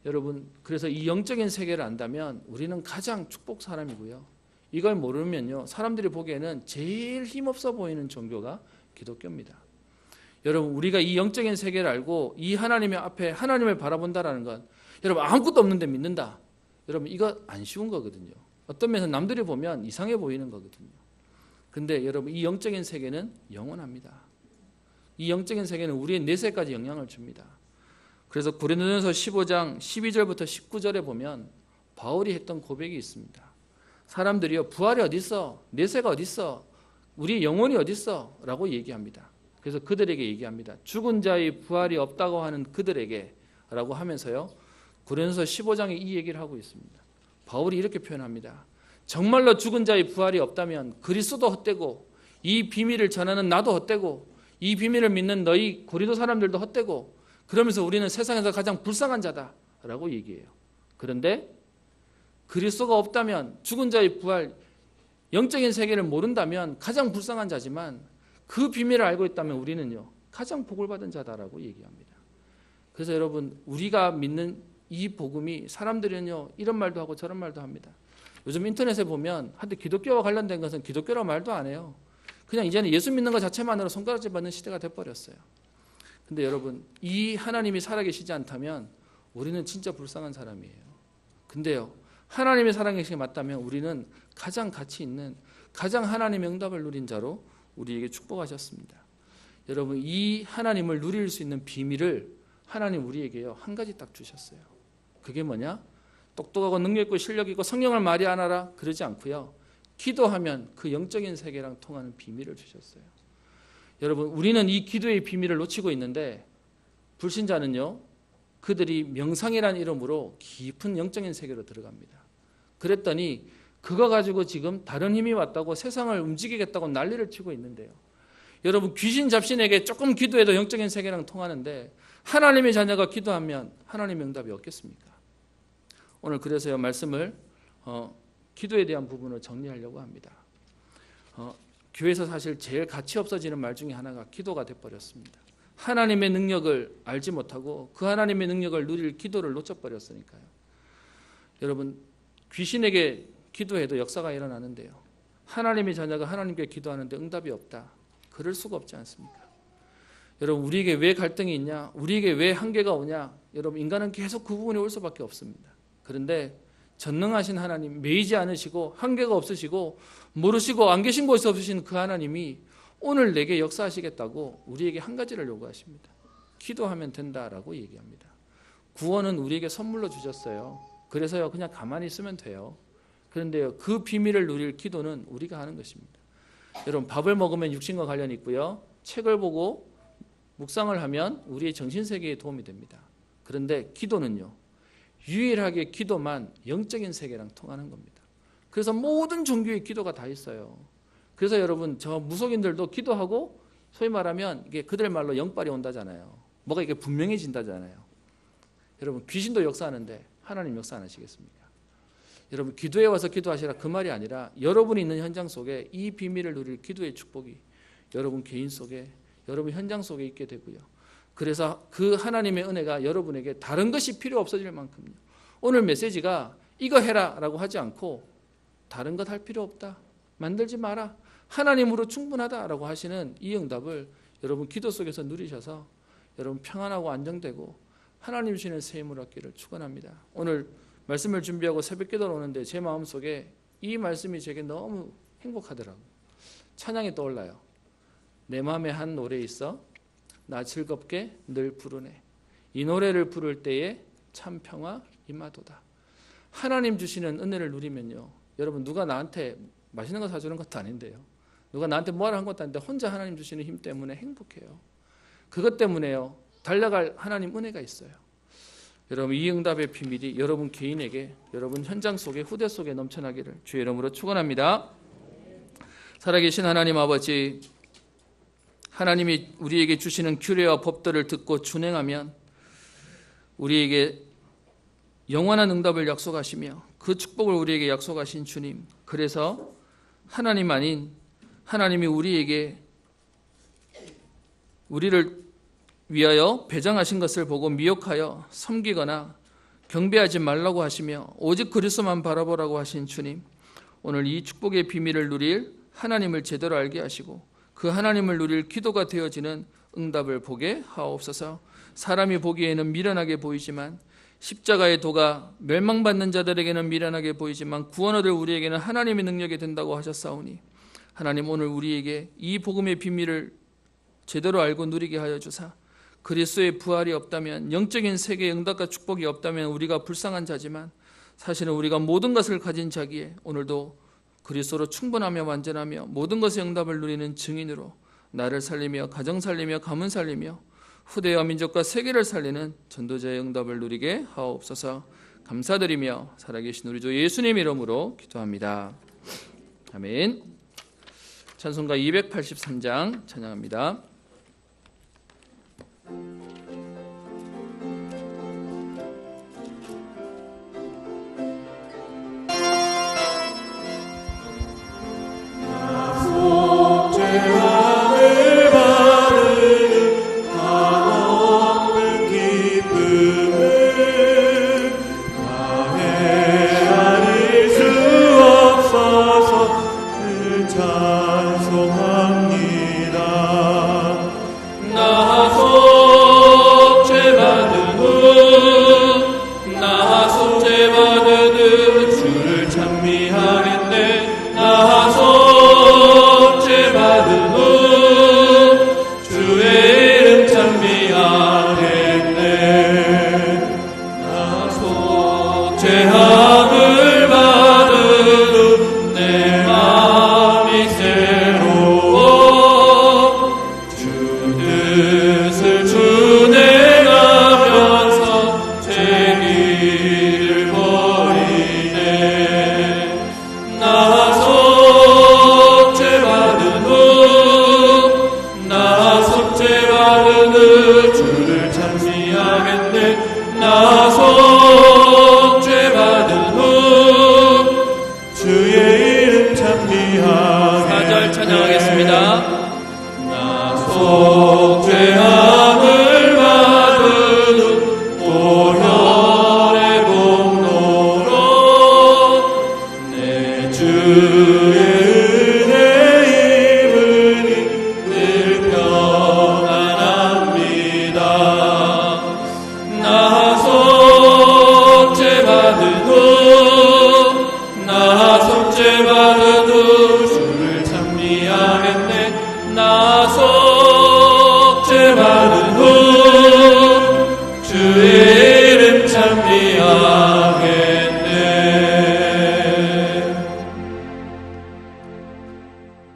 여러분, 그래서 이 영적인 세계를 안다면 우리는 가장 축복 사람이고요. 이걸 모르면요, 사람들이 보기에는 제일 힘없어 보이는 종교가 기독교입니다. 여러분, 우리가 이 영적인 세계를 알고 이 하나님의 앞에 하나님을 바라본다라는 건, 여러분 아무것도 없는데 믿는다, 여러분 이거 안 쉬운 거거든요. 어떤 면에서 남들이 보면 이상해 보이는 거거든요. 근데 여러분, 이 영적인 세계는 영원합니다. 이 영적인 세계는 우리의 내세까지 영향을 줍니다. 그래서 고린도전서 15장 12절부터 19절에 보면 바울이 했던 고백이 있습니다. 사람들이요, 부활이 어디 있어? 내세가 어디 있어? 우리의 영혼이 어디 있어? 라고 얘기합니다. 그래서 그들에게 얘기합니다. 죽은 자의 부활이 없다고 하는 그들에게 라고 하면서요, 고린도전서 15장에 이 얘기를 하고 있습니다. 바울이 이렇게 표현합니다. 정말로 죽은 자의 부활이 없다면 그리스도도 헛되고 이 비밀을 전하는 나도 헛되고 이 비밀을 믿는 너희 고린도 사람들도 헛되고, 그러면서 우리는 세상에서 가장 불쌍한 자다라고 얘기해요. 그런데 그리스도가 없다면, 죽은 자의 부활, 영적인 세계를 모른다면 가장 불쌍한 자지만 그 비밀을 알고 있다면 우리는요, 가장 복을 받은 자다라고 얘기합니다. 그래서 여러분, 우리가 믿는 이 복음이, 사람들은요 이런 말도 하고 저런 말도 합니다. 요즘 인터넷에 보면 한때 기독교와 관련된 것은 기독교라고 말도 안 해요. 그냥 이제는 예수 믿는 것 자체만으로 손가락질 받는 시대가 돼버렸어요. 근데 여러분, 이 하나님이 살아계시지 않다면 우리는 진짜 불쌍한 사람이에요. 근데요, 하나님의 살아계시게 맞다면 우리는 가장 가치 있는, 가장 하나님의 응답을 누린 자로 우리에게 축복하셨습니다. 여러분, 이 하나님을 누릴 수 있는 비밀을 하나님 우리에게요 한 가지 딱 주셨어요. 그게 뭐냐? 똑똑하고 능력 있고 실력 있고 성령을 말이 안 하라 그러지 않고요, 기도하면 그 영적인 세계랑 통하는 비밀을 주셨어요. 여러분, 우리는 이 기도의 비밀을 놓치고 있는데, 불신자는요, 그들이 명상이라는 이름으로 깊은 영적인 세계로 들어갑니다. 그랬더니 그거 가지고 지금 다른 힘이 왔다고 세상을 움직이겠다고 난리를 치고 있는데요. 여러분, 귀신 잡신에게 조금 기도해도 영적인 세계랑 통하는데 하나님의 자녀가 기도하면 하나님의 응답이 없겠습니까? 오늘 그래서요, 말씀을 기도에 대한 부분을 정리하려고 합니다. 교회에서 사실 제일 가치 없어지는 말 중에 하나가 기도가 돼버렸습니다. 하나님의 능력을 알지 못하고 그 하나님의 능력을 누릴 기도를 놓쳐버렸으니까요. 여러분, 귀신에게 기도해도 역사가 일어나는데요, 하나님의 자녀가 하나님께 기도하는데 응답이 없다, 그럴 수가 없지 않습니까? 여러분, 우리에게 왜 갈등이 있냐, 우리에게 왜 한계가 오냐, 여러분, 인간은 계속 그 부분이 올 수밖에 없습니다. 그런데 전능하신 하나님, 매이지 않으시고 한계가 없으시고 모르시고 안 계신 곳에 없으신 그 하나님이 오늘 내게 역사하시겠다고 우리에게 한 가지를 요구하십니다. 기도하면 된다라고 얘기합니다. 구원은 우리에게 선물로 주셨어요. 그래서요, 그냥 가만히 있으면 돼요. 그런데요, 그 비밀을 누릴 기도는 우리가 하는 것입니다. 여러분, 밥을 먹으면 육신과 관련이 있고요, 책을 보고 묵상을 하면 우리의 정신세계에 도움이 됩니다. 그런데 기도는요, 유일하게 기도만 영적인 세계랑 통하는 겁니다. 그래서 모든 종교의 기도가 다 있어요. 그래서 여러분, 저 무속인들도 기도하고 소위 말하면 이게 그들 말로 영빨이 온다잖아요. 뭐가 이게 분명해진다잖아요. 여러분, 귀신도 역사하는데 하나님 역사 안 하시겠습니까? 여러분, 기도에 와서 기도하시라 그 말이 아니라 여러분이 있는 현장 속에 이 비밀을 누릴 기도의 축복이 여러분 개인 속에, 여러분 현장 속에 있게 되고요. 그래서 그 하나님의 은혜가 여러분에게 다른 것이 필요 없어질 만큼요, 오늘 메시지가 이거 해라 라고 하지 않고 다른 것 할 필요 없다, 만들지 마라, 하나님으로 충분하다라고 하시는 이 응답을 여러분 기도 속에서 누리셔서 여러분 평안하고 안정되고 하나님 주시는 새 힘을 얻기를 축원합니다. 오늘 말씀을 준비하고 새벽기도로 오는데 제 마음속에 이 말씀이 제게 너무 행복하더라고요. 찬양이 떠올라요. 내 마음에 한 노래 있어 나 즐겁게 늘 부르네. 이 노래를 부를 때에 참 평화 임하도다. 하나님 주시는 은혜를 누리면요, 여러분 누가 나한테 맛있는 거 사주는 것도 아닌데요, 누가 나한테 뭐하라 한 것도 아닌데 혼자 하나님 주시는 힘 때문에 행복해요. 그것 때문에요 달려갈 하나님 은혜가 있어요. 여러분 이 응답의 비밀이 여러분 개인에게, 여러분 현장 속에, 후대 속에 넘쳐나기를 주의 이름으로 축원합니다. 살아계신 하나님 아버지, 하나님이 우리에게 주시는 규례와 법들을 듣고 준행하면 우리에게 영원한 응답을 약속하시며 그 축복을 우리에게 약속하신 주님, 그래서 하나님 아닌 하나님이 우리를 위하여 배정하신 것을 보고 미혹하여 섬기거나 경배하지 말라고 하시며 오직 그리스도만 바라보라고 하신 주님, 오늘 이 축복의 비밀을 누릴 하나님을 제대로 알게 하시고 그 하나님을 누릴 기도가 되어지는 응답을 보게 하옵소서. 사람이 보기에는 미련하게 보이지만, 십자가의 도가 멸망받는 자들에게는 미련하게 보이지만 구원 얻을 우리에게는 하나님의 능력이 된다고 하셨사오니, 하나님 오늘 우리에게 이 복음의 비밀을 제대로 알고 누리게 하여 주사, 그리스도의 부활이 없다면, 영적인 세계의 응답과 축복이 없다면 우리가 불쌍한 자지만 사실은 우리가 모든 것을 가진 자기에 오늘도 그리스도로 충분하며 완전하며 모든 것의 응답을 누리는 증인으로 나를 살리며 가정 살리며 가문 살리며 후대와 민족과 세계를 살리는 전도자의 응답을 누리게 하옵소서. 감사드리며 살아계신 우리 주 예수님 이름으로 기도합니다. 아멘. 찬송가 283장 찬양합니다.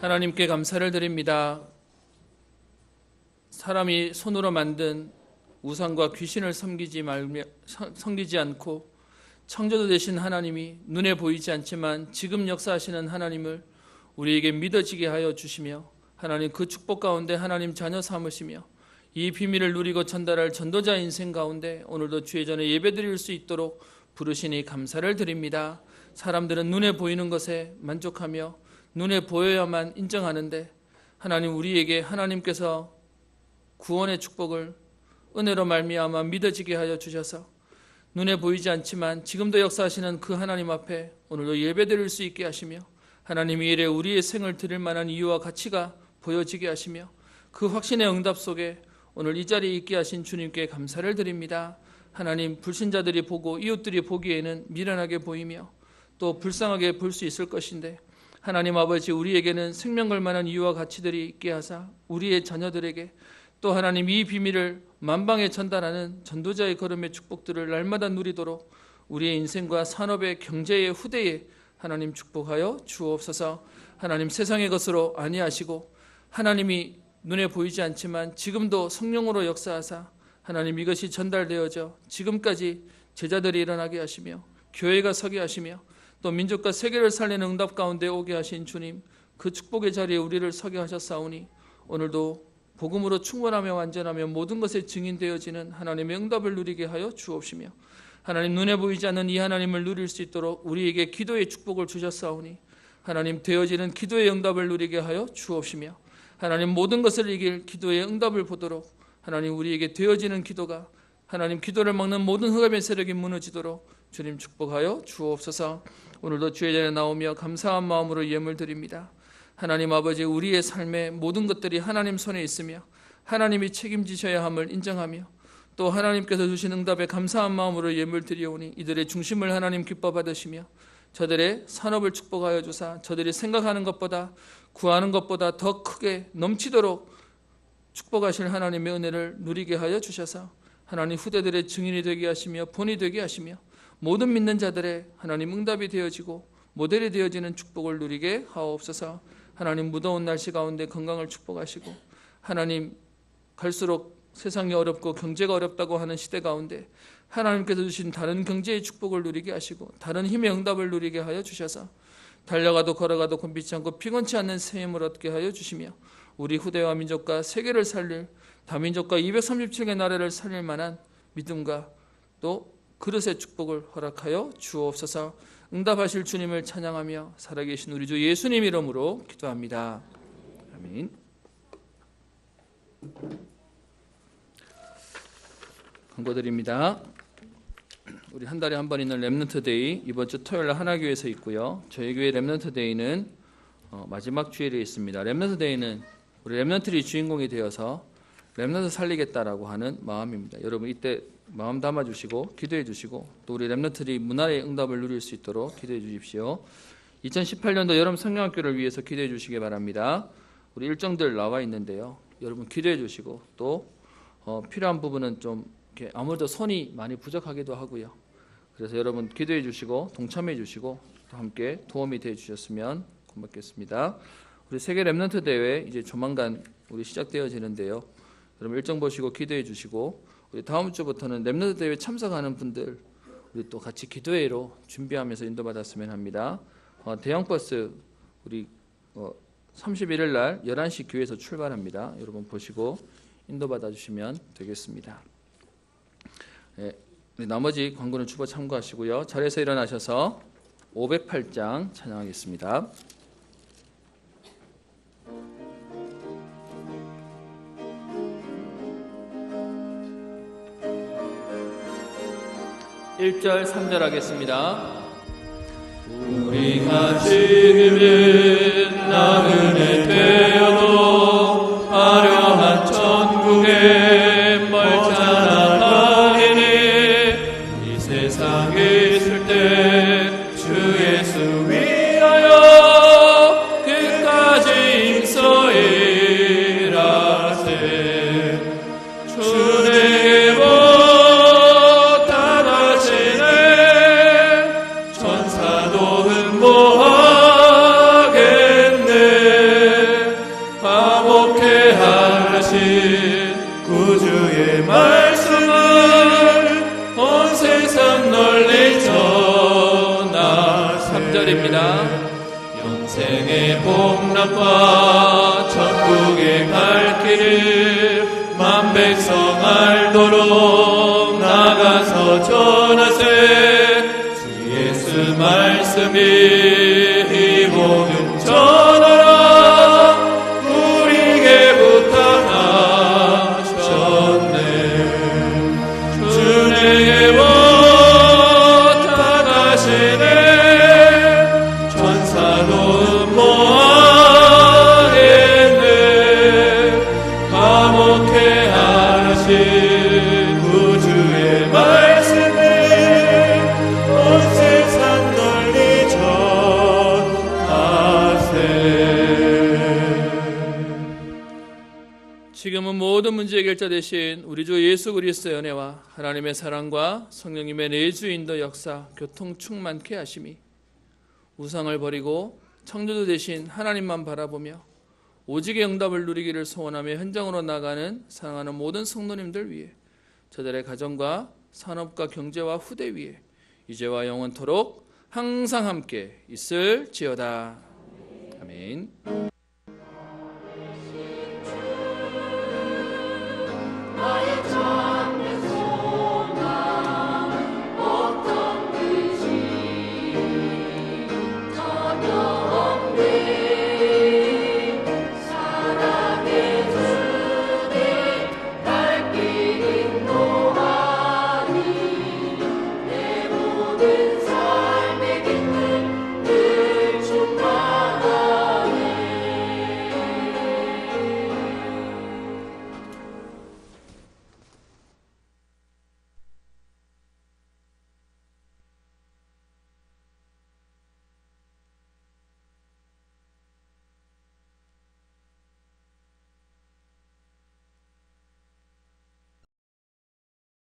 하나님께 감사를 드립니다. 사람이 손으로 만든 우상과 귀신을 섬기지 않고 창조주 되신 하나님이 눈에 보이지 않지만 지금 역사하시는 하나님을 우리에게 믿어지게 하여 주시며, 하나님 그 축복 가운데 하나님 자녀 삼으시며 이 비밀을 누리고 전달할 전도자 인생 가운데 오늘도 주의 전에 예배드릴 수 있도록 부르시니 감사를 드립니다. 사람들은 눈에 보이는 것에 만족하며 눈에 보여야만 인정하는데, 하나님 우리에게 하나님께서 구원의 축복을 은혜로 말미암아 믿어지게 하여 주셔서 눈에 보이지 않지만 지금도 역사하시는 그 하나님 앞에 오늘도 예배드릴 수 있게 하시며, 하나님 이 일에 우리의 생을 드릴 만한 이유와 가치가 보여지게 하시며 그 확신의 응답 속에 오늘 이 자리에 있게 하신 주님께 감사를 드립니다. 하나님, 불신자들이 보고 이웃들이 보기에는 미련하게 보이며 또 불쌍하게 볼 수 있을 것인데 하나님 아버지, 우리에게는 생명 걸 만한 이유와 가치들이 있게 하사 우리의 자녀들에게 또 하나님 이 비밀을 만방에 전달하는 전도자의 걸음의 축복들을 날마다 누리도록 우리의 인생과 산업의 경제의 후대에 하나님 축복하여 주옵소서. 하나님, 세상의 것으로 아니하시고 하나님이 눈에 보이지 않지만 지금도 성령으로 역사하사 하나님 이것이 전달되어져 지금까지 제자들이 일어나게 하시며 교회가 서게 하시며 또 민족과 세계를 살리는 응답 가운데 오게 하신 주님, 그 축복의 자리에 우리를 서게 하셨사오니 오늘도 복음으로 충분하며 완전하며 모든 것에 증인되어지는 하나님의 응답을 누리게 하여 주옵시며 하나님, 눈에 보이지 않는 이 하나님을 누릴 수 있도록 우리에게 기도의 축복을 주셨사오니 하나님, 되어지는 기도의 응답을 누리게 하여 주옵시며 하나님, 모든 것을 이길 기도의 응답을 보도록 하나님, 우리에게 되어지는 기도가 하나님 기도를 막는 모든 흑암의 세력이 무너지도록 주님 축복하여 주옵소서. 오늘도 주의 자리에 나오며 감사한 마음으로 예물 드립니다. 하나님 아버지, 우리의 삶의 모든 것들이 하나님 손에 있으며 하나님이 책임지셔야 함을 인정하며 또 하나님께서 주신 응답에 감사한 마음으로 예물 드리오니 이들의 중심을 하나님 기뻐 받으시며 저들의 산업을 축복하여 주사 저들이 생각하는 것보다 구하는 것보다 더 크게 넘치도록 축복하실 하나님의 은혜를 누리게 하여 주셔서 하나님 후대들의 증인이 되게 하시며 본이 되게 하시며 모든 믿는 자들의 하나님 응답이 되어지고 모델이 되어지는 축복을 누리게 하옵소서. 하나님, 무더운 날씨 가운데 건강을 축복하시고 하나님, 갈수록 세상이 어렵고 경제가 어렵다고 하는 시대 가운데 하나님께서 주신 다른 경제의 축복을 누리게 하시고 다른 힘의 응답을 누리게 하여 주셔서 달려가도 걸어가도 곤비치 않고 피곤치 않는 새 힘을 얻게 하여 주시며 우리 후대와 민족과 세계를 살릴 다민족과 237개 나라를 살릴 만한 믿음과 또 그릇의 축복을 허락하여 주옵소서. 응답하실 주님을 찬양하며 살아계신 우리 주 예수님 이름으로 기도합니다. 아멘. 광고드립니다. 우리 한 달에 한 번 있는 렘넌트 데이 이번 주 토요일 날 하나교회에서 있고요. 저희 교회 렘넌트 데이는 마지막 주일에 있습니다. 렘넌트 데이는 우리 렘넌트들이 주인공이 되어서 렘넌트 살리겠다라고 하는 마음입니다. 여러분 이때 마음 담아주시고 기도해 주시고 또 우리 렘넌트들이 문화의 응답을 누릴 수 있도록 기도해 주십시오. 2018년도 여름 성령학교를 위해서 기도해 주시기 바랍니다. 우리 일정들 나와 있는데요. 여러분 기도해 주시고 또 필요한 부분은 좀 이렇게 아무래도 손이 많이 부족하기도 하고요. 그래서 여러분 기도해 주시고 동참해 주시고 또 함께 도움이 되어 주셨으면 고맙겠습니다. 우리 세계 렘넌트 대회 이제 조만간 우리 시작되어지는데요. 여러분 일정 보시고 기도해 주시고 우리 다음 주부터는 렘넌트 대회 참석하는 분들 우리 또 같이 기도회로 준비하면서 인도받았으면 합니다. 대형 버스 우리 31일 날 11시 교회에서 출발합니다. 여러분 보시고 인도받아 주시면 되겠습니다. 네, 나머지 광고는 주보 참고하시고요. 자리에서 일어나셔서 508장 찬양하겠습니다. (1절) (3절) 하겠습니다. 우리가 지금은 나그네 되어도 화려한 천국에 멀잖아 가리니 이 세상에 있을 때 주 예수 위하여 끝까지 임서이라세. 주 내게 구주의 말씀을 온 세상 널리 전하세. 3절입니다. 영생의 복락과 천국의 갈 길을 만백성 알도록 나가서 전하세. 주 예수 말씀이 이 복음 전하라 우리에게 부탁하셨네. 주 내게 부탁하시네. 천사도 해결자 되신 우리 주 예수 그리스도의 은혜와 하나님의 사랑과 성령님의 내주인도 역사 교통 충만케 하심이 우상을 버리고 창조주 되신 하나님만 바라보며 오직의 응답을 누리기를 소원하며 현장으로 나가는 사랑하는 모든 성도님들 위해 저들의 가정과 산업과 경제와 후대 위에 이제와 영원토록 항상 함께 있을지어다. 아멘.